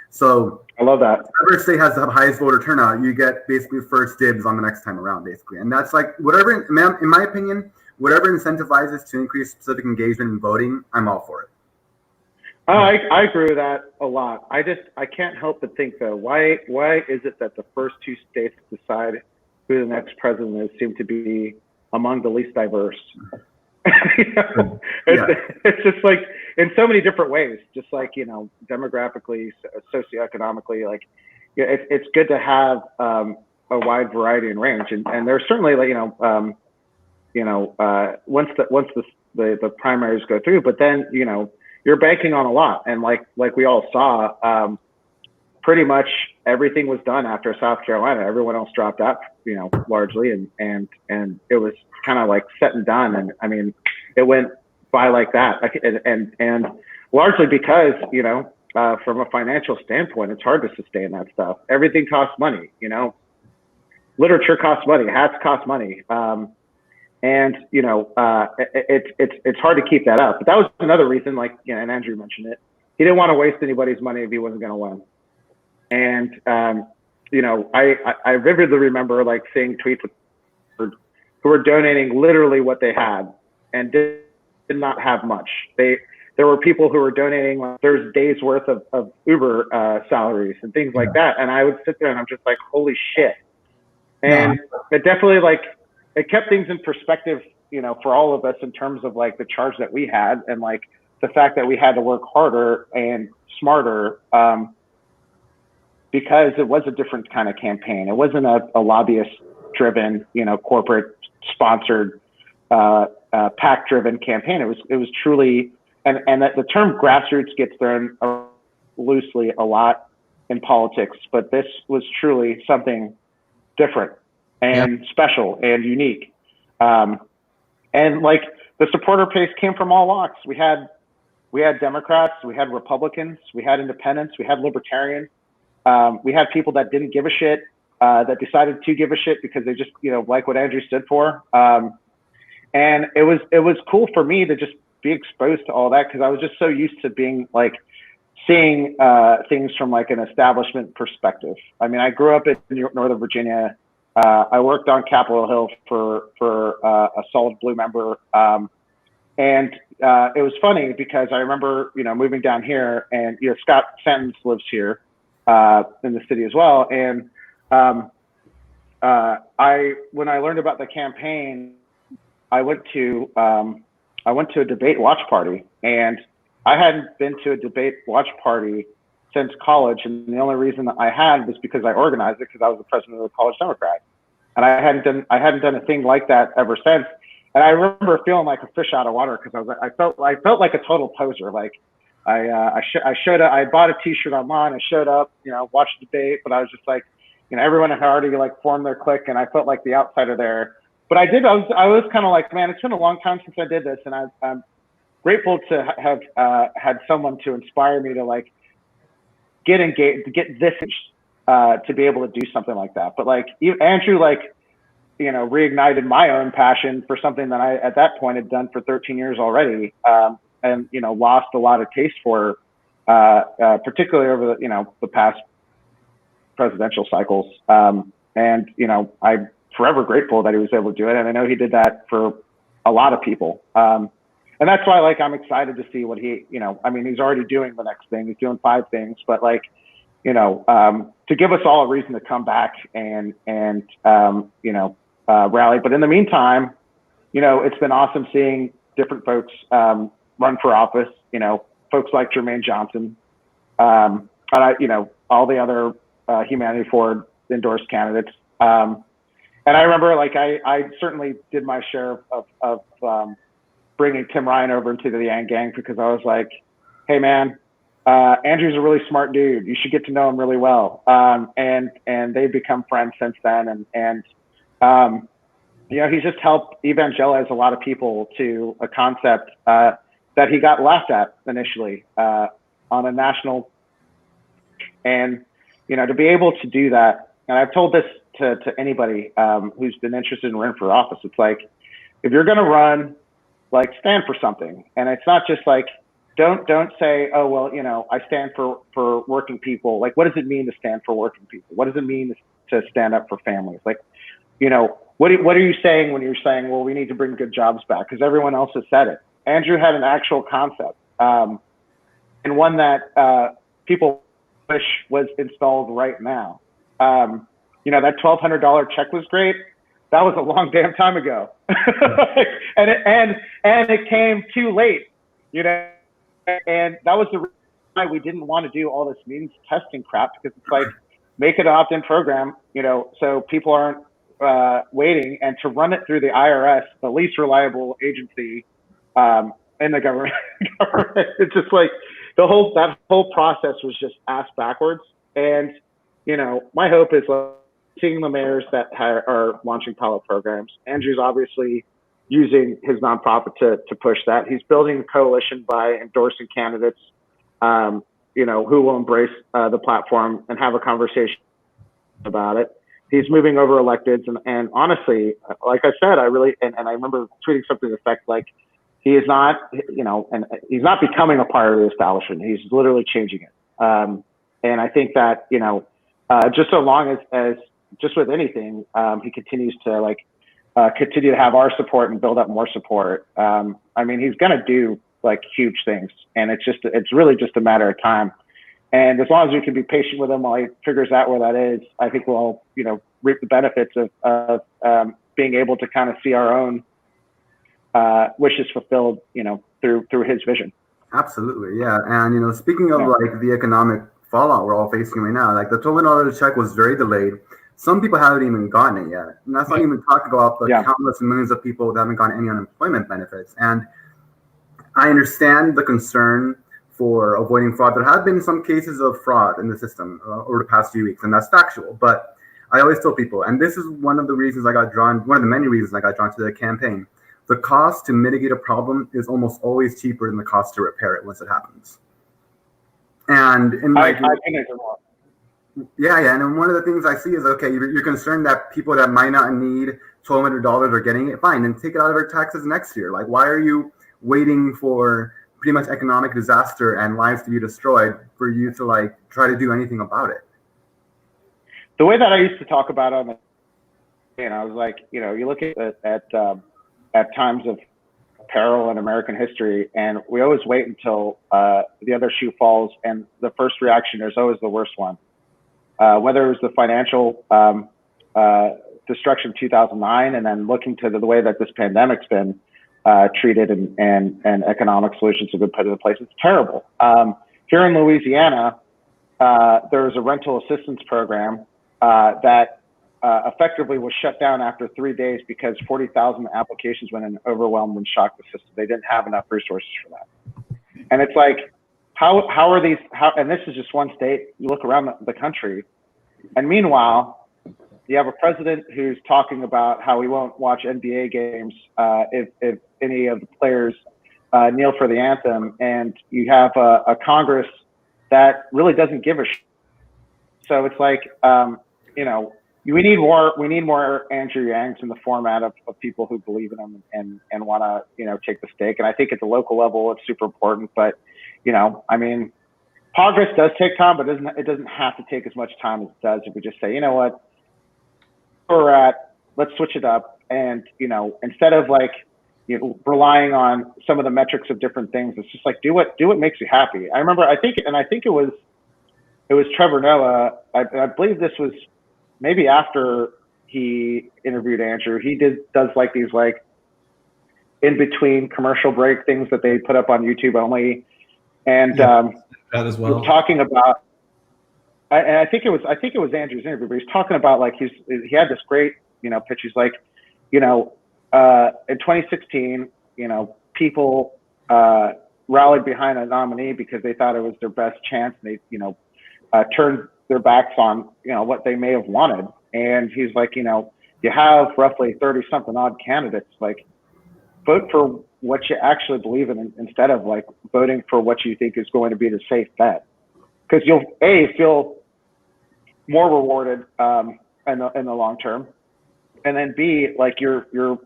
So I love that. Whatever state has the highest voter turnout, you get basically first dibs on the next time around, basically. And that's like whatever, in my opinion, whatever incentivizes to increase civic engagement in voting, I'm all for it. I agree with that a lot. I can't help but think though, why is it that the first two states decide who the next president is seem to be among the least diverse? It's just like in so many different ways, just like, demographically, socioeconomically, like it's good to have a wide variety and range. And there's certainly like, once the primaries go through, but then, you're banking on a lot. And like we all saw, pretty much everything was done after South Carolina. Everyone else dropped out, largely. And it was kind of like set and done. And I mean, it went by like that. And largely because, from a financial standpoint, it's hard to sustain that stuff. Everything costs money, literature costs money, hats cost money. And it's hard to keep that up. But that was another reason, like, and Andrew mentioned it, he didn't want to waste anybody's money if he wasn't going to win. And, I vividly remember like seeing tweets who were donating literally what they had and did not have much. There were people who were donating like there's days worth of Uber salaries and things like that. And I would sit there and I'm just like, holy shit. And it definitely it kept things in perspective, for all of us in terms of like the charge that we had and like the fact that we had to work harder and smarter, because it was a different kind of campaign. It wasn't a lobbyist driven, corporate sponsored, PAC driven campaign. It was truly, and that the term grassroots gets thrown loosely a lot in politics, but this was truly something different and special and unique. And like the supporter base came from all walks. We had Democrats, we had Republicans, we had independents, we had libertarians. We had people that didn't give a shit, that decided to give a shit because they just, like what Andrew stood for. And it was cool for me to just be exposed to all that because I was just so used to being like seeing things from like an establishment perspective. I mean, I grew up in Northern Virginia. I worked on Capitol Hill for a Solid Blue member. And it was funny because I remember, moving down here and, Scott Sentence lives here in the city as well. And when I learned about the campaign, I went to a debate watch party, and I hadn't been to a debate watch party since college. And the only reason that I had was because I organized it because I was the president of the College Democrat. And I hadn't done a thing like that ever since. And I remember feeling like a fish out of water because I felt like a total poser. Like I showed up, I bought a t-shirt online, I showed up, watched the debate, but I was just like, everyone had already like formed their clique and I felt like the outsider there. But I was kind of like, man, it's been a long time since I did this. And I'm grateful to have had someone to inspire me to like get engaged, to get this to be able to do something like that. But like Andrew, reignited my own passion for something that I, at that point, had done for 13 years already. And, lost a lot of taste for, particularly over the past presidential cycles. And, I'm forever grateful that he was able to do it. And I know he did that for a lot of people. And that's why, I'm excited to see what he, he's already doing the next thing. He's doing 5 things, but to give us all a reason to come back and rally. But in the meantime, it's been awesome seeing different folks run for office, folks like Jermaine Johnson, and all the other Humanity Forward endorsed candidates. And I remember I certainly did my share of bringing Tim Ryan over into the Yang Gang because I was like, hey man, Andrew's a really smart dude. You should get to know him really well. And they've become friends since then. And he's just helped evangelize a lot of people to a concept that he got laughed at initially on a national. And, to be able to do that, and I've told this to anybody who's been interested in running for office, it's like, if you're going to run, stand for something. And it's not just like, don't say, oh, well, you know, I stand for working people. Like, what does it mean to stand for working people? What does it mean to stand up for families? Like, you know, what are you saying when you're saying, well, we need to bring good jobs back? Because everyone else has said it. Andrew had an actual concept, and one that people wish was installed right now. You know, that $1,200 check was great. That was a long damn time ago, and it came too late. You know, and that was the reason why we didn't want to do all this means testing crap, because it's like, make it an opt-in program, you know, so people aren't waiting, and to run it through the IRS, the least reliable agency in the government. It's just like that whole process was just ass backwards. And you know, my hope is seeing the mayors that are launching pilot programs. Andrew's obviously using his nonprofit to push that. He's building a coalition by endorsing candidates, you know, who will embrace the platform and have a conversation about it. He's moving over electeds, and honestly, like I said, I remember tweeting something to the effect like, he is not, you know, and he's not becoming a part of the establishment. He's literally changing it. And I think that, you know, just so long as just with anything, he continues to continue to have our support and build up more support. I mean, he's going to do like huge things, and it's really just a matter of time. And as long as we can be patient with him while he figures out where that is, I think we'll, you know, reap the benefits of being able to kind of see our own wishes fulfilled, you know, through his vision. Absolutely, yeah. And you know, speaking of like the economic fallout we're all facing right now, like the $1,200 check was very delayed. Some people haven't even gotten it yet, and that's not even talking about the countless millions of people that haven't gotten any unemployment benefits. And I understand the concern for avoiding fraud. There have been some cases of fraud in the system over the past few weeks, and that's factual. But I always tell people, and this is one of the many reasons I got drawn to the campaign. The cost to mitigate a problem is almost always cheaper than the cost to repair it once it happens. And and one of the things I see is, okay, you're concerned that people that might not need $1,200 are getting it, fine, and take it out of their taxes next year. Like, why are you waiting for pretty much economic disaster and lives to be destroyed for you to like try to do anything about it? The way that I used to talk about it, and I was like, you know, you look at times of peril in American history, and we always wait until the other shoe falls, and the first reaction is always the worst one. Whether it was the financial destruction of 2009, and then looking to the way that this pandemic's been treated, and economic solutions have been put into place, it's terrible. Here in Louisiana, there was a rental assistance program that effectively was shut down after 3 days because 40,000 applications went in, overwhelmed and shocked the system. They didn't have enough resources for that. And it's like, how are these, and this is just one state, you look around the country, and meanwhile, you have a president who's talking about how he won't watch NBA games if any of the players kneel for the anthem, and you have a Congress that really doesn't give a shit. So it's like, you know, we need more Andrew Yangs in the format of people who believe in him and want to, you know, take the stake. And I think at the local level, it's super important. But, you know, I mean, progress does take time, but it doesn't have to take as much time as it does if we just say, you know what, where we're at, let's switch it up. And, you know, instead of like, you know, relying on some of the metrics of different things, it's just like, do what makes you happy. I remember, I think it was Trevor Noah. I believe this was maybe after he interviewed Andrew. He does like these like in between commercial break things that they put up on YouTube only. And that as well. Talking about, and I think it was Andrew's interview, but he's talking about like he had this great, you know, pitch. He's like, you know, in 2016, you know, people rallied behind a nominee because they thought it was their best chance. They, you know, turned their backs on, you know, what they may have wanted. And he's like, you know, you have roughly 30 something odd candidates, like vote for what you actually believe in instead of like voting for what you think is going to be the safe bet. Because you'll feel more rewarded in the long term, and then B, like you're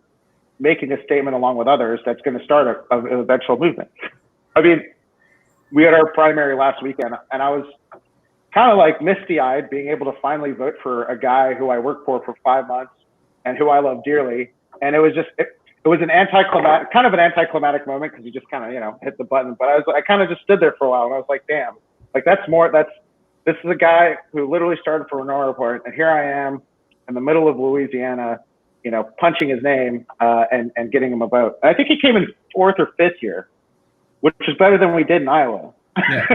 making a statement along with others that's going to start an eventual movement. I mean, we had our primary last weekend, and I was kind of like misty-eyed being able to finally vote for a guy who I worked for 5 months and who I love dearly. And it was just, it was an anticlimactic moment because you just kind of, you know, hit the button. But I kind of just stood there for a while and I was like, damn, like this is a guy who literally started for Renora Report, and here I am in the middle of Louisiana, you know, punching his name and getting him a vote. And I think he came in 4th or 5th here, which is better than we did in Iowa. Yeah.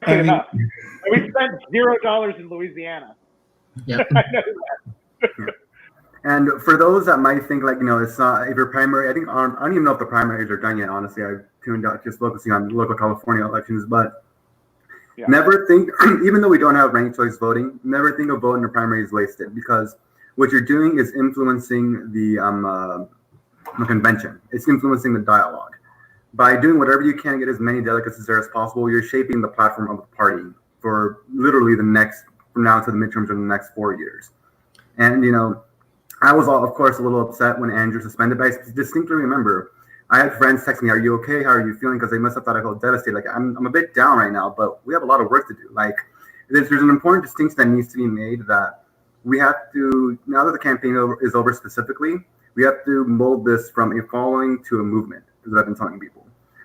I mean, we spent $0 in Louisiana. Yeah. And for those that might think like, you know, it's not, if your primary, I don't even know if the primaries are done yet, honestly. I've tuned out just focusing on local California elections, but never think, even though we don't have ranked choice voting, never think of voting in the primaries wasted, because what you're doing is influencing the convention. It's influencing the dialogue. By doing whatever you can to get as many delegates as there as possible, you're shaping the platform of the party for literally from now to the midterms in the next 4 years. And, you know, I was, of course, a little upset when Andrew suspended, but I distinctly remember I had friends text me, "Are you okay? How are you feeling?" Because they must have thought I felt devastated. Like, I'm a bit down right now, but we have a lot of work to do. Like, there's an important distinction that needs to be made, that we have to, now that the campaign is over specifically, we have to mold this from a following to a movement, is what I've been telling people.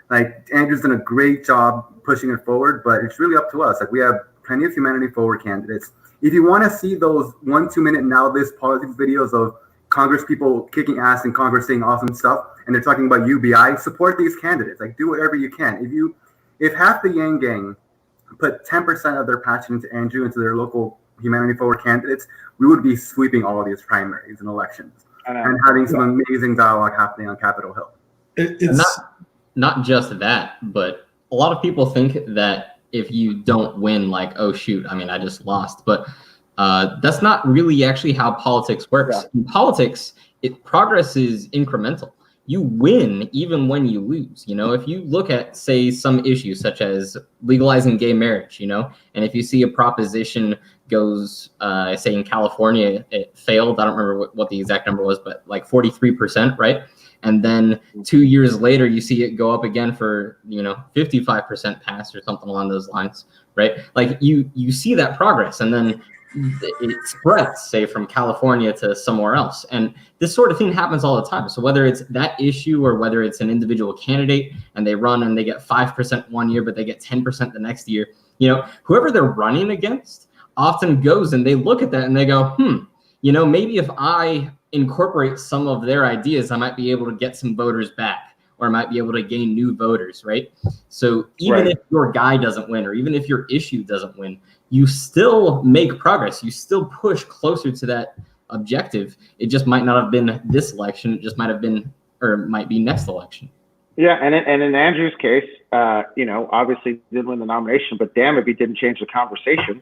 Like, Andrew's done a great job pushing it forward, but it's really up to us. Like, we have plenty of humanity forward candidates. If you want to see those 1-2 minute now this politics videos of Congress people kicking ass in Congress saying awesome stuff, and they're talking about UBI, support these candidates. Like, do whatever you can. If half the Yang Gang put 10% of their passion into Andrew, into their local humanity forward candidates, we would be sweeping all of these primaries and elections and having some amazing dialogue happening on Capitol Hill. It's not just that, but a lot of people think that if you don't win, like, oh shoot, I mean, I just lost. But that's not really actually how politics works. Yeah. In politics, progress is incremental. You win even when you lose. You know, if you look at, say, some issues such as legalizing gay marriage, you know, and if you see a proposition goes, say in California, it failed. I don't remember what the exact number was, but like 43%, right? And then 2 years later, you see it go up again for, you know, 55% pass or something along those lines, right? Like you see that progress, and then it spreads, say, from California to somewhere else. And this sort of thing happens all the time. So whether it's that issue or whether it's an individual candidate and they run and they get 5% one year, but they get 10% the next year, you know, whoever they're running against often goes and they look at that and they go, you know, maybe if I incorporate some of their ideas, I might be able to get some voters back, or I might be able to gain new voters, right? So even if your guy doesn't win, or even if your issue doesn't win, you still make progress. You still push closer to that objective. It just might not have been this election. It just might have been, or might be next election. Yeah, and in Andrew's case, you know, obviously didn't win the nomination, but damn if he didn't change the conversation.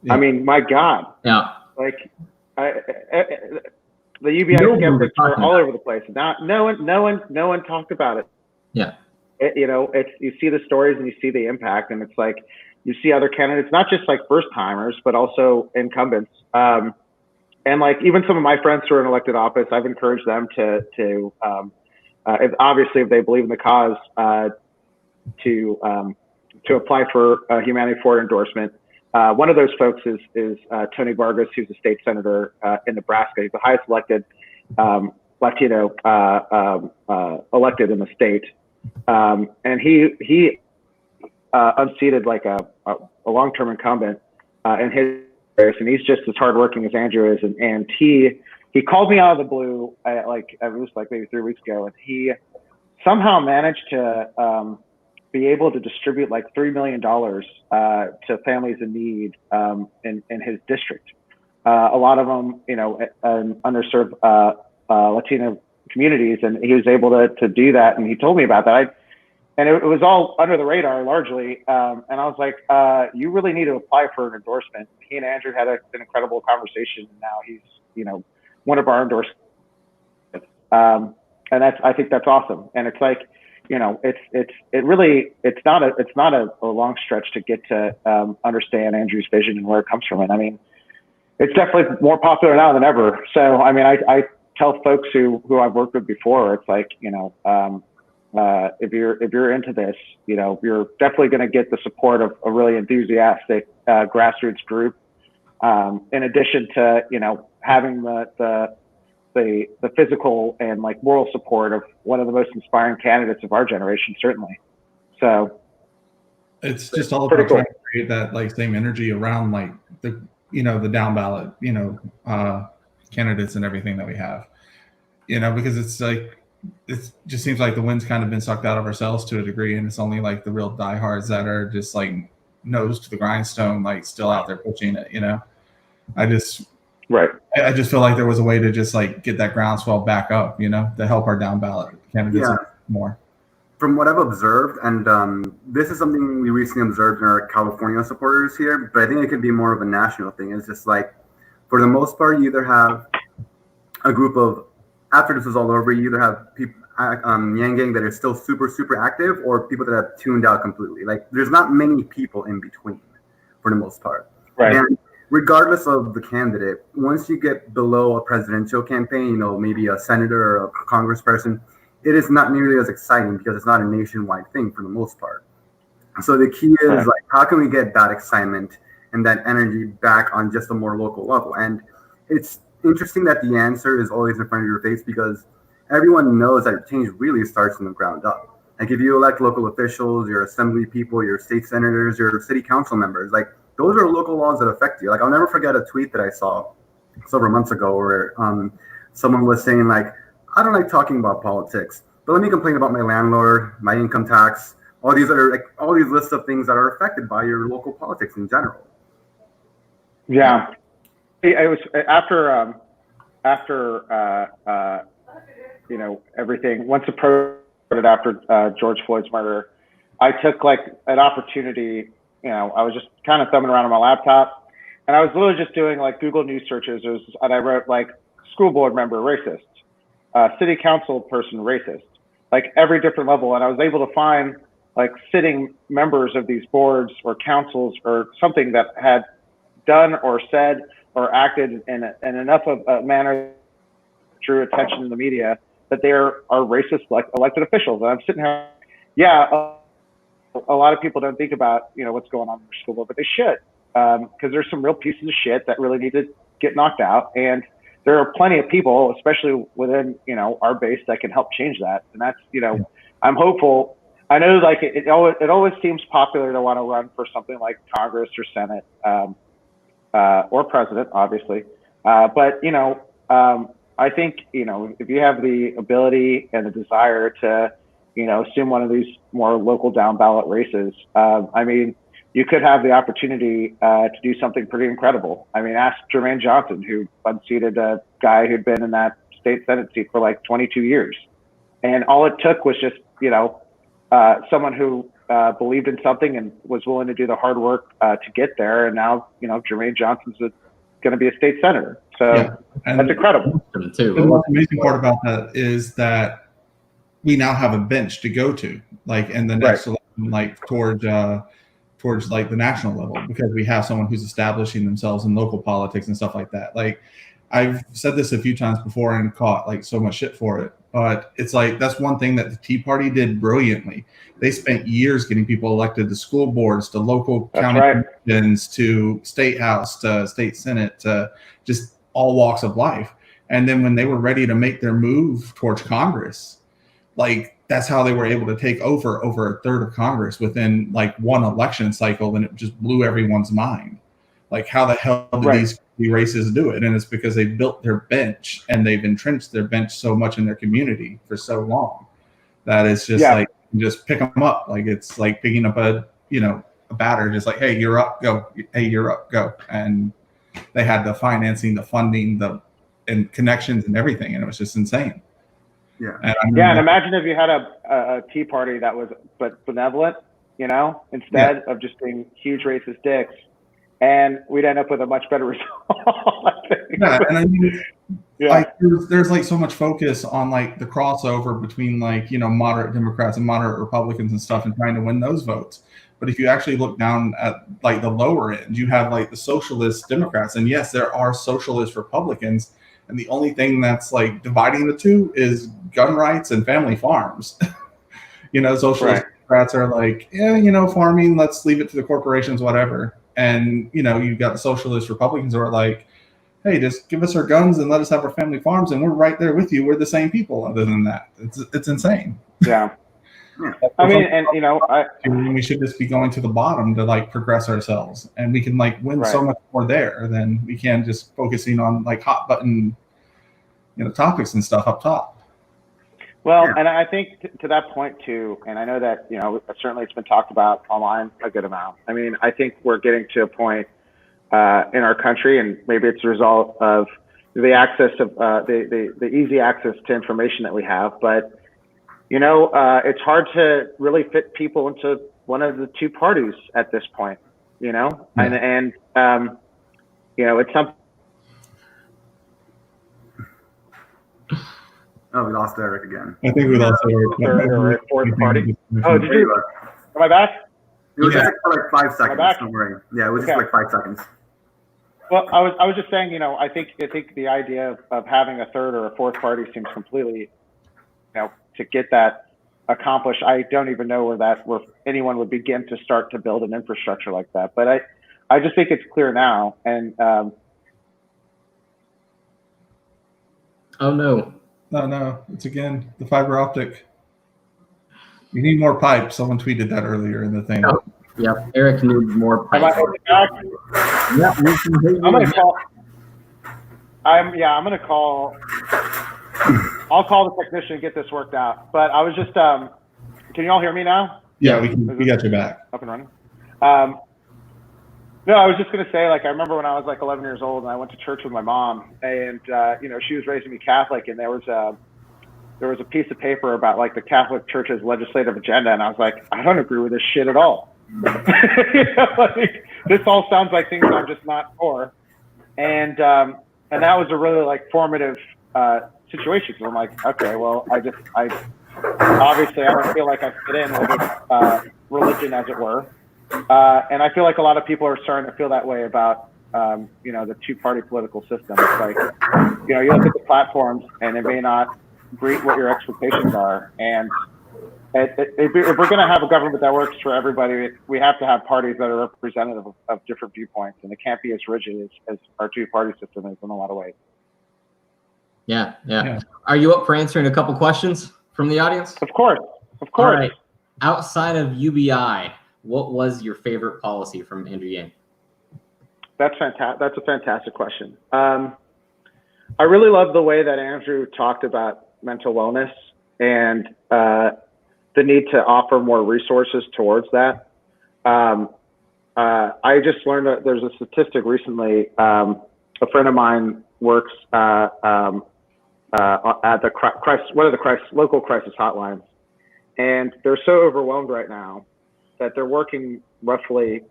Yeah. I mean, my God. Yeah. Like, the UBI skeptics are all over the place. Now, no one talked about it. Yeah. You know, you see the stories and you see the impact, and it's like you see other candidates, not just like first timers, but also incumbents. And like even some of my friends who are in elected office, I've encouraged them to obviously if they believe in the cause, to apply for a Humanity Forward endorsement. One of those folks is Tony Vargas, who's a state senator in Nebraska. He's the highest elected Latino elected in the state, and he unseated like a long-term incumbent in his race, and he's just as hardworking as Andrew is. And he called me out of the blue, it was like maybe 3 weeks ago, and he somehow managed to be able to distribute like $3 million to families in need in his district. A lot of them, you know, underserved Latino communities, and he was able to do that. And he told me about that. And it was all under the radar largely. And I was like, you really need to apply for an endorsement. He and Andrew had an incredible conversation, and now he's, you know, one of our endorsements. And I think that's awesome. And it's like, you know, it's not a long stretch to get to understand Andrew's vision and where it comes from. And I mean, it's definitely more popular now than ever. So I mean, I tell folks who I've worked with before, it's like, you know, if you're into this, you're definitely going to get the support of a really enthusiastic grassroots group. In addition to having the physical and like moral support of one of the most inspiring candidates of our generation, certainly. So it's just all about trying to create that like same energy around like the down ballot candidates and everything that we have, because it's like it just seems like the wind's kind of been sucked out of ourselves to a degree, and it's only like the real diehards that are just like nose to the grindstone, like still out there pushing it. I just feel like there was a way to just like get that groundswell back up, to help our down ballot candidates more. From what I've observed, and this is something we recently observed in our California supporters here, but I think it could be more of a national thing. It's just like, for the most part, you either have a group of, after this is all over, you either have people, Yang Gang that are still super, super active, or people that have tuned out completely. Like, there's not many people in between, for the most part. Right. And regardless of the candidate, once you get below a presidential campaign, maybe a senator or a congressperson, it is not nearly as exciting because it's not a nationwide thing for the most part. So the key is like, how can we get that excitement and that energy back on just a more local level? And it's interesting that the answer is always in front of your face, because everyone knows that change really starts from the ground up. Like, if you elect local officials, your assembly people, your state senators, your city council members, like, those are local laws that affect you. Like, I'll never forget a tweet that I saw several months ago where someone was saying, like, I don't like talking about politics, but let me complain about my landlord, my income tax, all these lists of things that are affected by your local politics in general. Yeah, it was after everything, once it started after George Floyd's murder, I took like an opportunity. I was just kind of thumbing around on my laptop, and I was literally just doing like Google News searches, and I wrote like school board member racist, city council person racist, like every different level. And I was able to find like sitting members of these boards or councils or something that had done or said or acted in enough of a manner that drew attention in the media that they are racist like elected officials. And I'm sitting here, a lot of people don't think about, what's going on in their school board, but they should, because there's some real pieces of shit that really need to get knocked out. And there are plenty of people, especially within, our base, that can help change that. And that's, I'm hopeful. I know like it always seems popular to want to run for something like Congress or Senate, or president, obviously. But, I think, if you have the ability and the desire to, assume one of these more local down ballot races, you could have the opportunity to do something pretty incredible. Ask Jermaine Johnson, who unseated a guy who'd been in that state Senate seat for like 22 years. And all it took was just, someone who believed in something and was willing to do the hard work to get there. And now, Jermaine Johnson's going to be a state senator. So that's incredible. The most amazing part about that is that we now have a bench to go to, like in the next election, like towards like the national level, because we have someone who's establishing themselves in local politics and stuff like that. Like, I've said this a few times before and caught like so much shit for it, but it's like, that's one thing that the Tea Party did brilliantly. They spent years getting people elected to school boards, to local county commissions, to state house, to state senate, to just all walks of life. And then when they were ready to make their move towards Congress, like, that's how they were able to take over a third of Congress within like one election cycle, and it just blew everyone's mind. Like, how the hell did these races do it? And it's because they built their bench and they've entrenched their bench so much in their community for so long that it's just like, just pick them up. Like, it's like picking up a batter, just like, hey, you're up, go. Hey, you're up, go. And they had the financing, the funding, and connections and everything, and it was just insane. Yeah. And imagine if you had a Tea Party that was benevolent, instead of just being huge racist dicks, and we'd end up with a much better result. Like, there's like so much focus on like the crossover between like, moderate Democrats and moderate Republicans and stuff, and trying to win those votes. But if you actually look down at like the lower end, you have like the socialist Democrats, and yes, there are socialist Republicans. And the only thing that's like dividing the two is gun rights and family farms. Socialist Democrats are like, yeah, farming, let's leave it to the corporations, whatever. And, you've got the socialist Republicans who are like, hey, just give us our guns and let us have our family farms, and we're right there with you. We're the same people. Other than that, it's insane. Yeah. I mean, we should just be going to the bottom to like progress ourselves, and we can like win so much more there than we can just focusing on like hot button, topics and stuff up top. Well, and I think to that point too, and I know that, certainly it's been talked about online a good amount. I mean, I think we're getting to a point in our country, and maybe it's a result of the access of the easy access to information that we have, but it's hard to really fit people into one of the two parties at this point, and it's something. Oh, we lost Eric again. I think we lost Eric. Or a fourth party. Oh, did you? Am I back? It was just for like 5 seconds. Don't worry. Yeah, it was just like 5 seconds. Well, I was just saying, I think the idea of having a third or a fourth party seems completely, to get that accomplished. I don't even know where anyone would begin to start to build an infrastructure like that. But I just think it's clear now. And oh no. No, it's again the fiber optic. You need more pipe. Someone tweeted that earlier in the thing. Oh, yep, Eric needs more pipe. Am I holding back? Yeah, I'm gonna call. I'm gonna call. I'll call the technician and get this worked out. But I was just, can you all hear me now? Yeah, we got your back. Up and running. No, I was just gonna say, like, I remember when I was like 11 years old and I went to church with my mom, and she was raising me Catholic, and there was a piece of paper about like the Catholic Church's legislative agenda, and I was like, I don't agree with this shit at all. This all sounds like things I'm just not for, and that was a really like formative situation. So I'm like, okay, well, I obviously I don't feel like I fit in with this religion, as it were. And I feel like a lot of people are starting to feel that way about, the two-party political system. It's like, you look at the platforms and it may not greet what your expectations are. And if we're going to have a government that works for everybody, we have to have parties that are representative of different viewpoints. And it can't be as rigid as our two-party system is in a lot of ways. Yeah. Are you up for answering a couple questions from the audience? Of course. All right. Outside of UBI, what was your favorite policy from Andrew Yang? That's fantastic. That's a fantastic question. I really love the way that Andrew talked about mental wellness and the need to offer more resources towards that. I just learned that there's a statistic recently. A friend of mine works at one of the local crisis hotlines, and they're so overwhelmed right now that they're working roughly,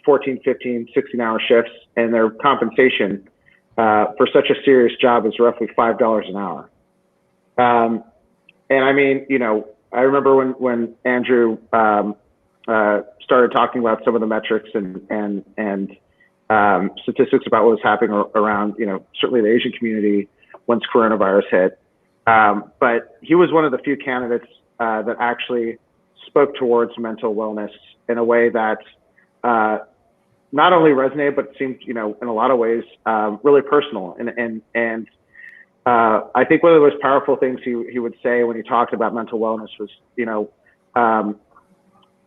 14, 15, 16-hour shifts, and their compensation for such a serious job is roughly $5 an hour. And I mean, I remember when Andrew started talking about some of the metrics and statistics about what was happening around, certainly the Asian community once coronavirus hit. But he was one of the few candidates that actually spoke towards mental wellness in a way that not only resonated, but seemed, in a lot of ways, really personal. And I think one of the most powerful things he would say when he talked about mental wellness was,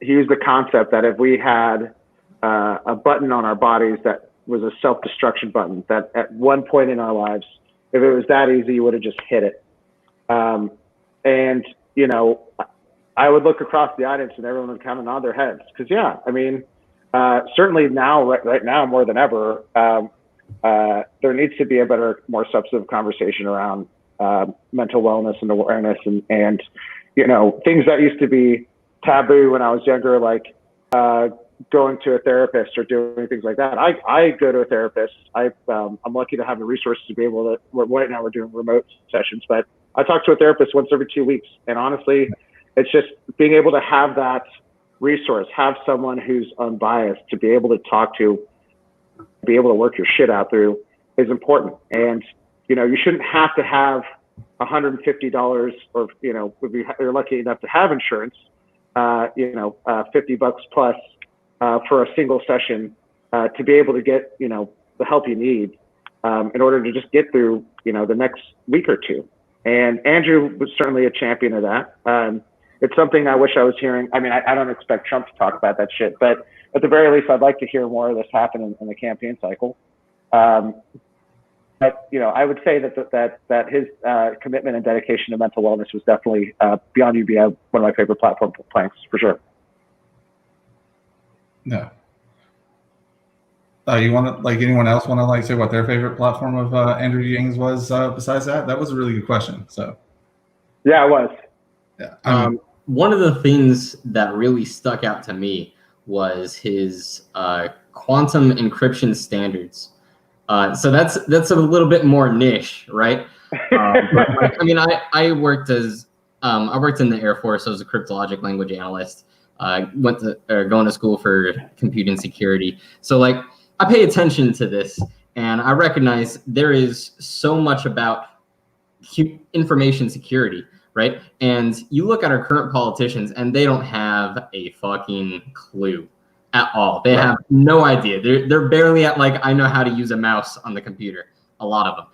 he used the concept that if we had a button on our bodies that was a self-destruction button, that at one point in our lives, if it was that easy, you would have just hit it. And, I would look across the audience and everyone would kind of nod their heads. Because, yeah, I mean, certainly now, right now, more than ever, there needs to be a better, more substantive conversation around mental wellness and awareness and things that used to be taboo when I was younger, like going to a therapist or doing things like that. I go to a therapist. I'm lucky to have the resources to be able to. Right now we're doing remote sessions, but I talk to a therapist once every 2 weeks. And honestly, it's just being able to have that resource, have someone who's unbiased to be able to talk to, be able to work your shit out through is important. And, you shouldn't have to have $150, or you're lucky enough to have insurance, $50 plus for a single session to be able to get the help you need in order to just get through the next week or two. And Andrew was certainly a champion of that. It's something I wish I was hearing. I mean, I don't expect Trump to talk about that shit, but at the very least, I'd like to hear more of this happen in the campaign cycle. But I would say that his commitment and dedication to mental wellness was definitely beyond UBI one of my favorite platform planks for sure. No. You want to anyone else want to say what their favorite platform of Andrew Yang's was besides that? That was a really good question. So. Yeah, it was. Yeah. One of the things that really stuck out to me was his quantum encryption standards. So that's a little bit more niche, right? But, I mean, I worked in the Air Force. I was a cryptologic language analyst. Going to school for computing security. So I pay attention to this, and I recognize there is so much about information security, right? And you look at our current politicians, and they don't have a fucking clue at all. They have no idea. They're barely at I know how to use a mouse on the computer, a lot of them.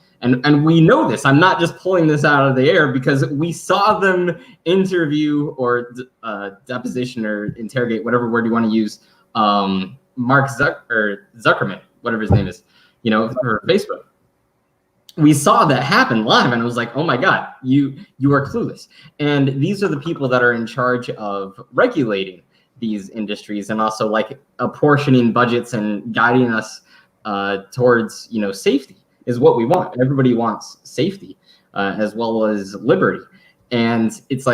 And we know this. I'm not just pulling this out of the air because we saw them interview or deposition or interrogate, whatever word you want to use, Mark Zuckerman, whatever his name is, for Facebook. We saw that happen live, and it was like, oh my God, you are clueless. And these are the people that are in charge of regulating these industries and also apportioning budgets and guiding us towards safety is what we want. Everybody wants safety as well as liberty, and it's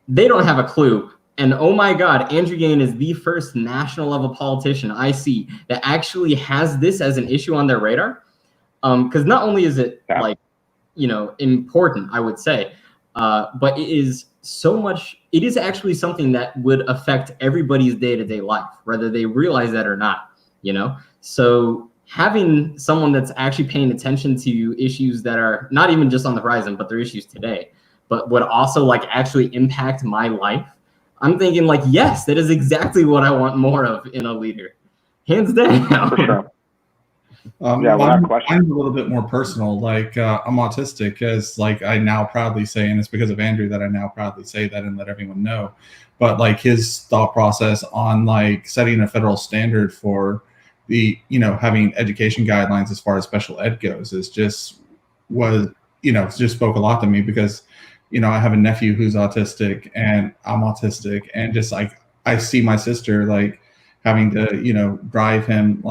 they don't have a clue. And oh my God, Andrew Yang is the first national level politician I see that actually has this as an issue on their radar. Because not only is it important, I would say, but it is so much. It is actually something that would affect everybody's day-to-day life, whether they realize that or not. So having someone that's actually paying attention to issues that are not even just on the horizon, but they're issues today, but would also actually impact my life. I'm thinking yes, that is exactly what I want more of in a leader, hands down. For sure. Mine's a little bit more personal. I'm autistic, as I now proudly say, and it's because of Andrew that I now proudly say that and let everyone know. But his thought process on setting a federal standard for the having education guidelines as far as special ed goes is just spoke a lot to me, because I have a nephew who's autistic and I'm autistic, and just I see my sister having to drive him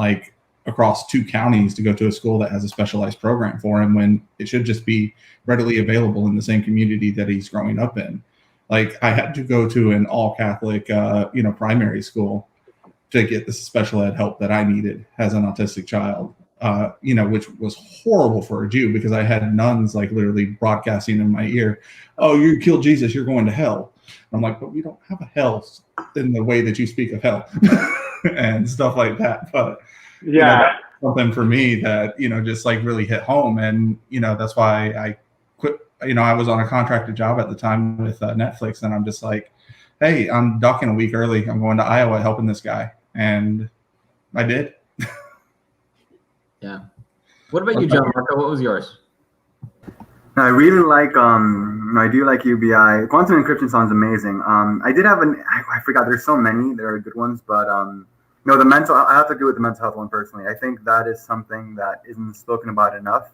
across 2 counties to go to a school that has a specialized program for him, when it should just be readily available in the same community that he's growing up in. I had to go to an all Catholic primary school to get the special ed help that I needed as an autistic child, which was horrible for a Jew, because I had nuns literally broadcasting in my ear, "Oh, you killed Jesus, you're going to hell." I'm like, but we don't have a hell in the way that you speak of hell and stuff like that. But that's something for me that just really hit home, and that's why I quit. I was on a contracted job at the time with Netflix, and I'm just hey, I'm docking a week early. I'm going to Iowa helping this guy, and I did. Yeah. What about you, Gianmarco? What was yours? I really I do like UBI. Quantum encryption sounds amazing. I did have I forgot, there's so many, there are good ones, but no, I have to go with the mental health one personally. I think that is something that isn't spoken about enough.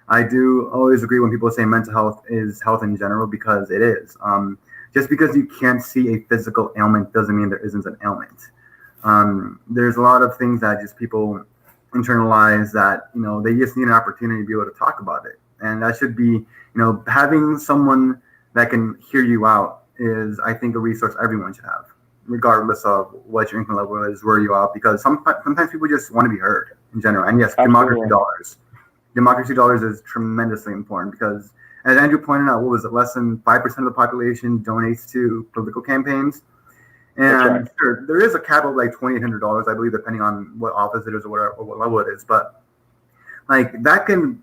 I do always agree when people say mental health is health in general, because it is. Just because you can't see a physical ailment doesn't mean there isn't an ailment. There's a lot of things that just people internalize that, they just need an opportunity to be able to talk about it. And that should be, having someone that can hear you out is, I think, a resource everyone should have, regardless of what your income level is, where you are, because sometimes people just want to be heard in general. And yes, democracy dollars is tremendously important, because as Andrew pointed out, what was it, less than 5% of the population donates to political campaigns. And sure, there is a cap of $2,800, I believe, depending on what office it is or what level it is. But that can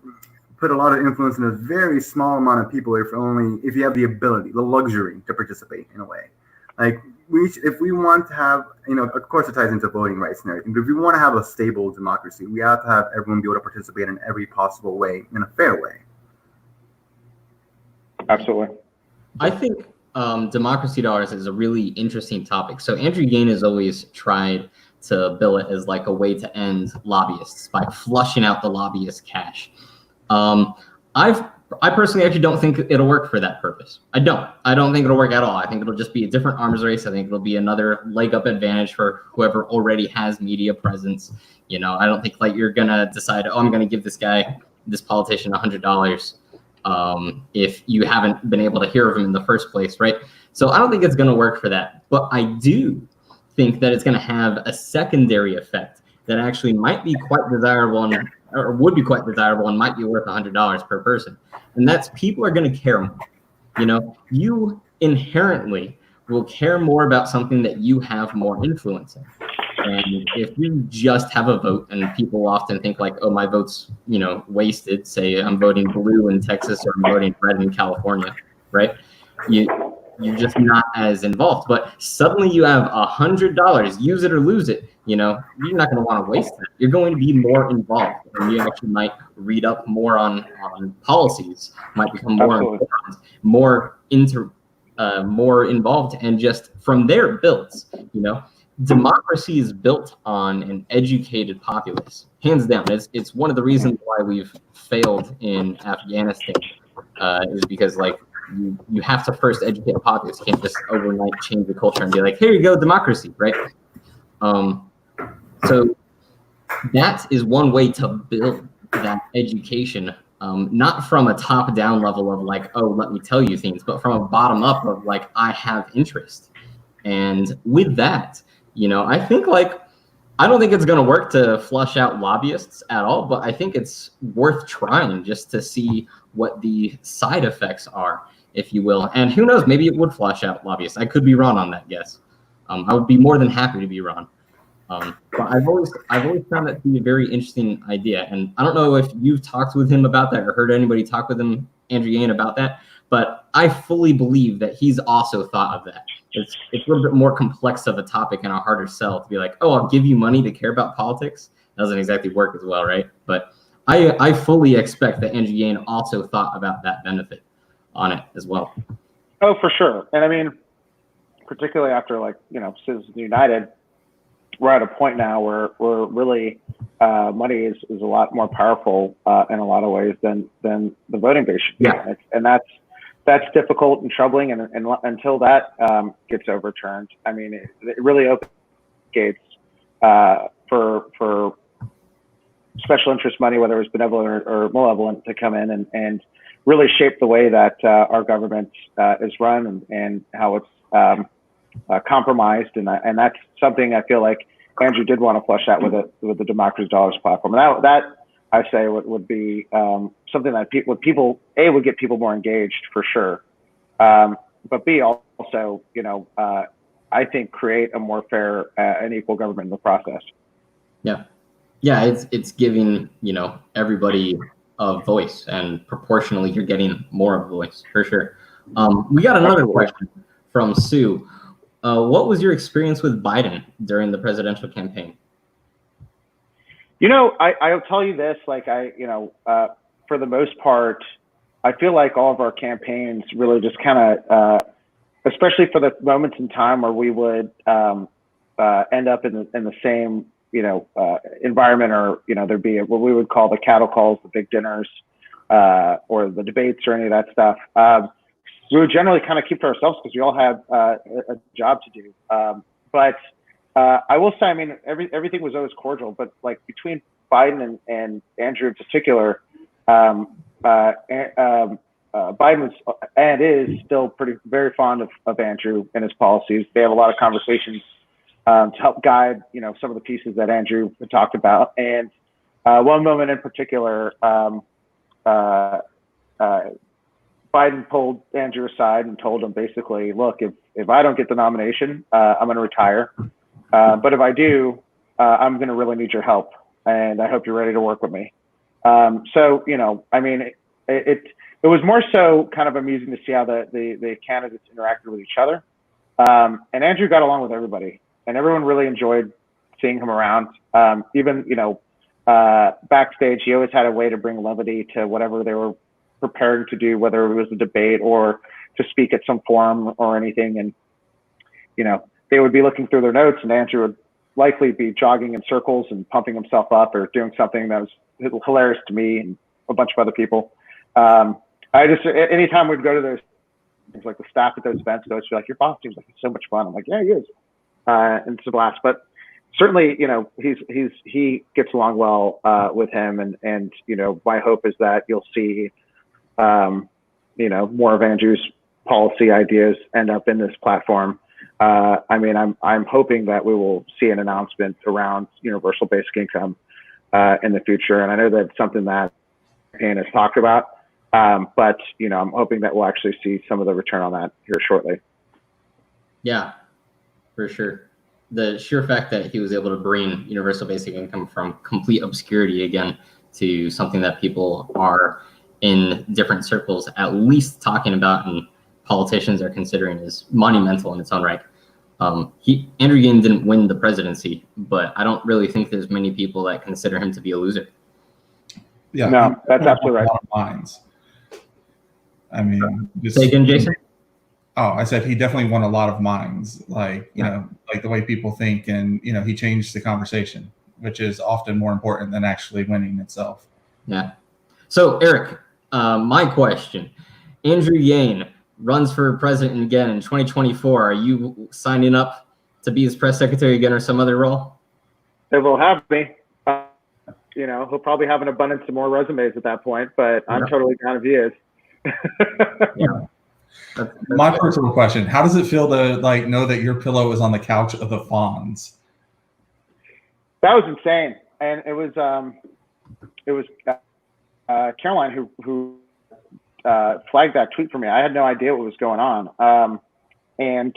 put a lot of influence in a very small amount of people if you have the ability, the luxury to participate in a way. Like if we want to have, of course it ties into voting rights and everything, but if we want to have a stable democracy, we have to have everyone be able to participate in every possible way, in a fair way. Absolutely. I think democracy dollars is a really interesting topic. So Andrew Yang has always tried to bill it as like a way to end lobbyists by flushing out the lobbyist cash. I personally actually don't think it'll work for that purpose. I don't think it'll work at all. I think it'll just be a different arms race. I think it'll be another leg up advantage for whoever already has media presence. I don't think like you're gonna decide, I'm gonna give this politician $100 if you haven't been able to hear of him in the first place, right? So I don't think it's gonna work for that. But I do think that it's gonna have a secondary effect that actually might be quite desirable or would be quite desirable and might be worth $100 per person. And that's people are going to care more. You inherently will care more about something that you have more influence in. And if you just have a vote, and people often think like, oh, my vote's, wasted, say I'm voting blue in Texas or I'm voting red in California, right? You're just not as involved. But suddenly you have $100, use it or lose it. You're not going to want to waste it. You're going to be more involved, and you actually might read up more on policies, might become more informed, more involved, and just from there builds. Democracy is built on an educated populace, hands down. It's one of the reasons why we've failed in Afghanistan, is because like you have to first educate a populace. You can't just overnight change the culture and be like, here you go, democracy, right? So that is one way to build that education, not from a top-down level of like, oh, let me tell you things, but from a bottom-up of like, I have interest. And with that, I think like, I don't think it's going to work to flush out lobbyists at all, but I think it's worth trying just to see what the side effects are, if you will. And who knows, maybe it would flush out lobbyists. I could be wrong on that guess. I would be more than happy to be wrong. But I've always found that to be a very interesting idea. And I don't know if you've talked with him about that or heard anybody talk with him, Andrew Yang, about that, but I fully believe that he's also thought of that. It's a little bit more complex of a topic and a harder sell to be like, oh, I'll give you money to care about politics. That doesn't exactly work as well, right? But I fully expect that Andrew Yang also thought about that benefit on it as well. Oh, for sure. And I mean, particularly after like, Citizens United, we're at a point now where really money is a lot more powerful in a lot of ways than the voting base should be. Yeah. And that's difficult and troubling. And until that gets overturned, I mean, it really opens gates for special interest money, whether it's benevolent or malevolent, to come in and really shape the way that our government is run and how it's compromised, and that's something I feel like Andrew did want to flush out with the Democracy Dollars platform. And that I say would be something that would get people more engaged for sure, but B, also I think create a more fair and equal government in the process. Yeah, it's giving everybody a voice, and proportionally you're getting more of a voice for sure. We got another question from Sue. What was your experience with Biden during the presidential campaign? I'll tell you this, like for the most part, I feel like all of our campaigns really just kind of, especially for the moments in time where we would end up in the same, environment, or, there'd be what we would call the cattle calls, the big dinners, or the debates or any of that stuff. We would generally kind of keep to ourselves because we all have a job to do. But I will say, I mean, everything was always cordial, but like between Biden and Andrew in particular, Biden was and is still very fond of Andrew and his policies. They have a lot of conversations to help guide, some of the pieces that Andrew talked about. And one moment in particular, Biden pulled Andrew aside and told him basically, look, if I don't get the nomination, I'm going to retire. But if I do, I'm going to really need your help. And I hope you're ready to work with me. So, you know, I mean, it was more so kind of amusing to see how the candidates interacted with each other. And Andrew got along with everybody, and everyone really enjoyed seeing him around. Even, you know, backstage, he always had a way to bring levity to whatever they were preparing to do, whether it was a debate or to speak at some forum or anything. And, you know, they would be looking through their notes, and Andrew would likely be jogging in circles and pumping himself up or doing something that was hilarious to me and a bunch of other people. I just, anytime we'd go to those things, like the staff at those events, they'd always be like, your boss seems like he's so much fun. I'm like, yeah, he is. And it's a blast. But certainly, you know, he gets along well with him. And, you know, my hope is that you'll see, you know, more of Andrew's policy ideas end up in this platform. I mean, I'm hoping that we will see an announcement around universal basic income in the future. And I know that's something that campaign has talked about. But, you know, I'm hoping that we'll actually see some of the return on that here shortly. Yeah, for sure. The sheer fact that he was able to bring universal basic income from complete obscurity again to something that people are in different circles at least talking about and politicians are considering is monumental in its own right. Andrew Yang didn't win the presidency, but I don't really think there's many people that consider him to be a loser. Yeah, no, that's absolutely right. Minds. I mean, say again, Jason. Oh, I said he definitely won a lot of minds, like, you know, like the way people think, and, you know, he changed the conversation, which is often more important than actually winning itself. Yeah. So, Eric, my question, Andrew Yang runs for president again in 2024. Are you signing up to be his press secretary again or some other role? They will have me. You know, he'll probably have an abundance of more resumes at that point, but I'm totally down if he is. Yeah. That's my personal question: how does it feel to like know that your pillow is on the couch of the Fonz? That was insane, and it was Caroline who flagged that tweet for me. I had no idea what was going on, and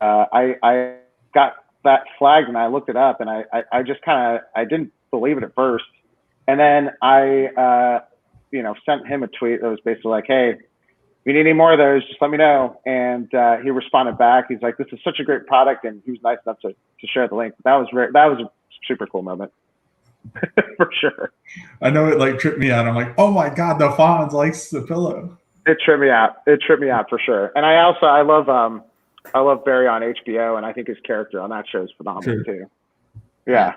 I got that flagged, and I looked it up, and I just kind of I didn't believe it at first, and then I you know, sent him a tweet that was basically like, hey, if you need any more of those, just let me know. And he responded back. He's like, this is such a great product, and he was nice enough to share the link. That was a super cool moment. For sure. I know it like tripped me out. I'm like, oh my God, the Fonz likes the pillow. It tripped me out. It tripped me out for sure. And I love Barry on HBO, and I think his character on that show is phenomenal too. Yeah.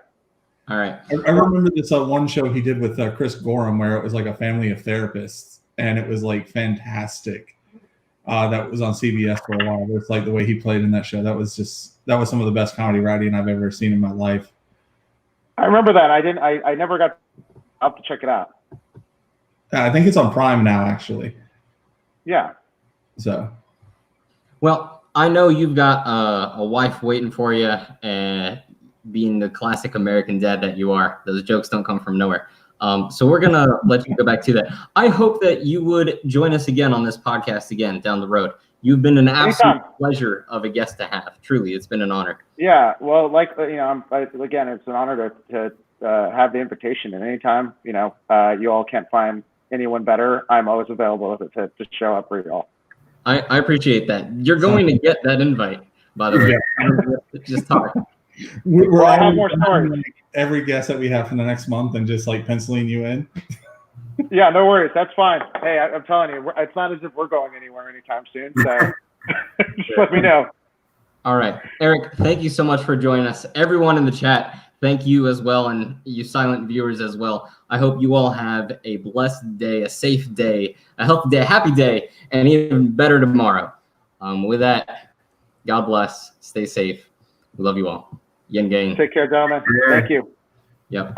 All right. I remember this one show he did with Chris Gorham where it was like a family of therapists, and it was like fantastic. That was on CBS for a while. It's like the way he played in that show. That was some of the best comedy writing I've ever seen in my life. I remember that. I never got up to check it out. I think it's on Prime now, actually. Yeah. So. Well, I know you've got a wife waiting for you, and being the classic American dad that you are, those jokes don't come from nowhere. So we're going to let you go back to that. I hope that you would join us again on this podcast again down the road. You've been an absolute pleasure of a guest to have. Truly, it's been an honor. Yeah, well, like, you know, again, it's an honor to have the invitation. And anytime, you know, you all can't find anyone better, I'm always available to show up for you all. I appreciate that. You're going to get that invite, by the way. Yeah. Just talk. We're I have more stories. Like every guest that we have for the next month and just like penciling you in. Yeah, no worries. That's fine. Hey, I'm telling you, it's not as if we're going anywhere anytime soon. So just let me know. All right. Eric, thank you so much for joining us. Everyone in the chat, thank you as well. And you silent viewers as well. I hope you all have a blessed day, a safe day, a healthy day, a happy day, and even better tomorrow. With that, God bless. Stay safe. We love you all. Yin Gang. Take care, gentlemen. Thank you. Yep.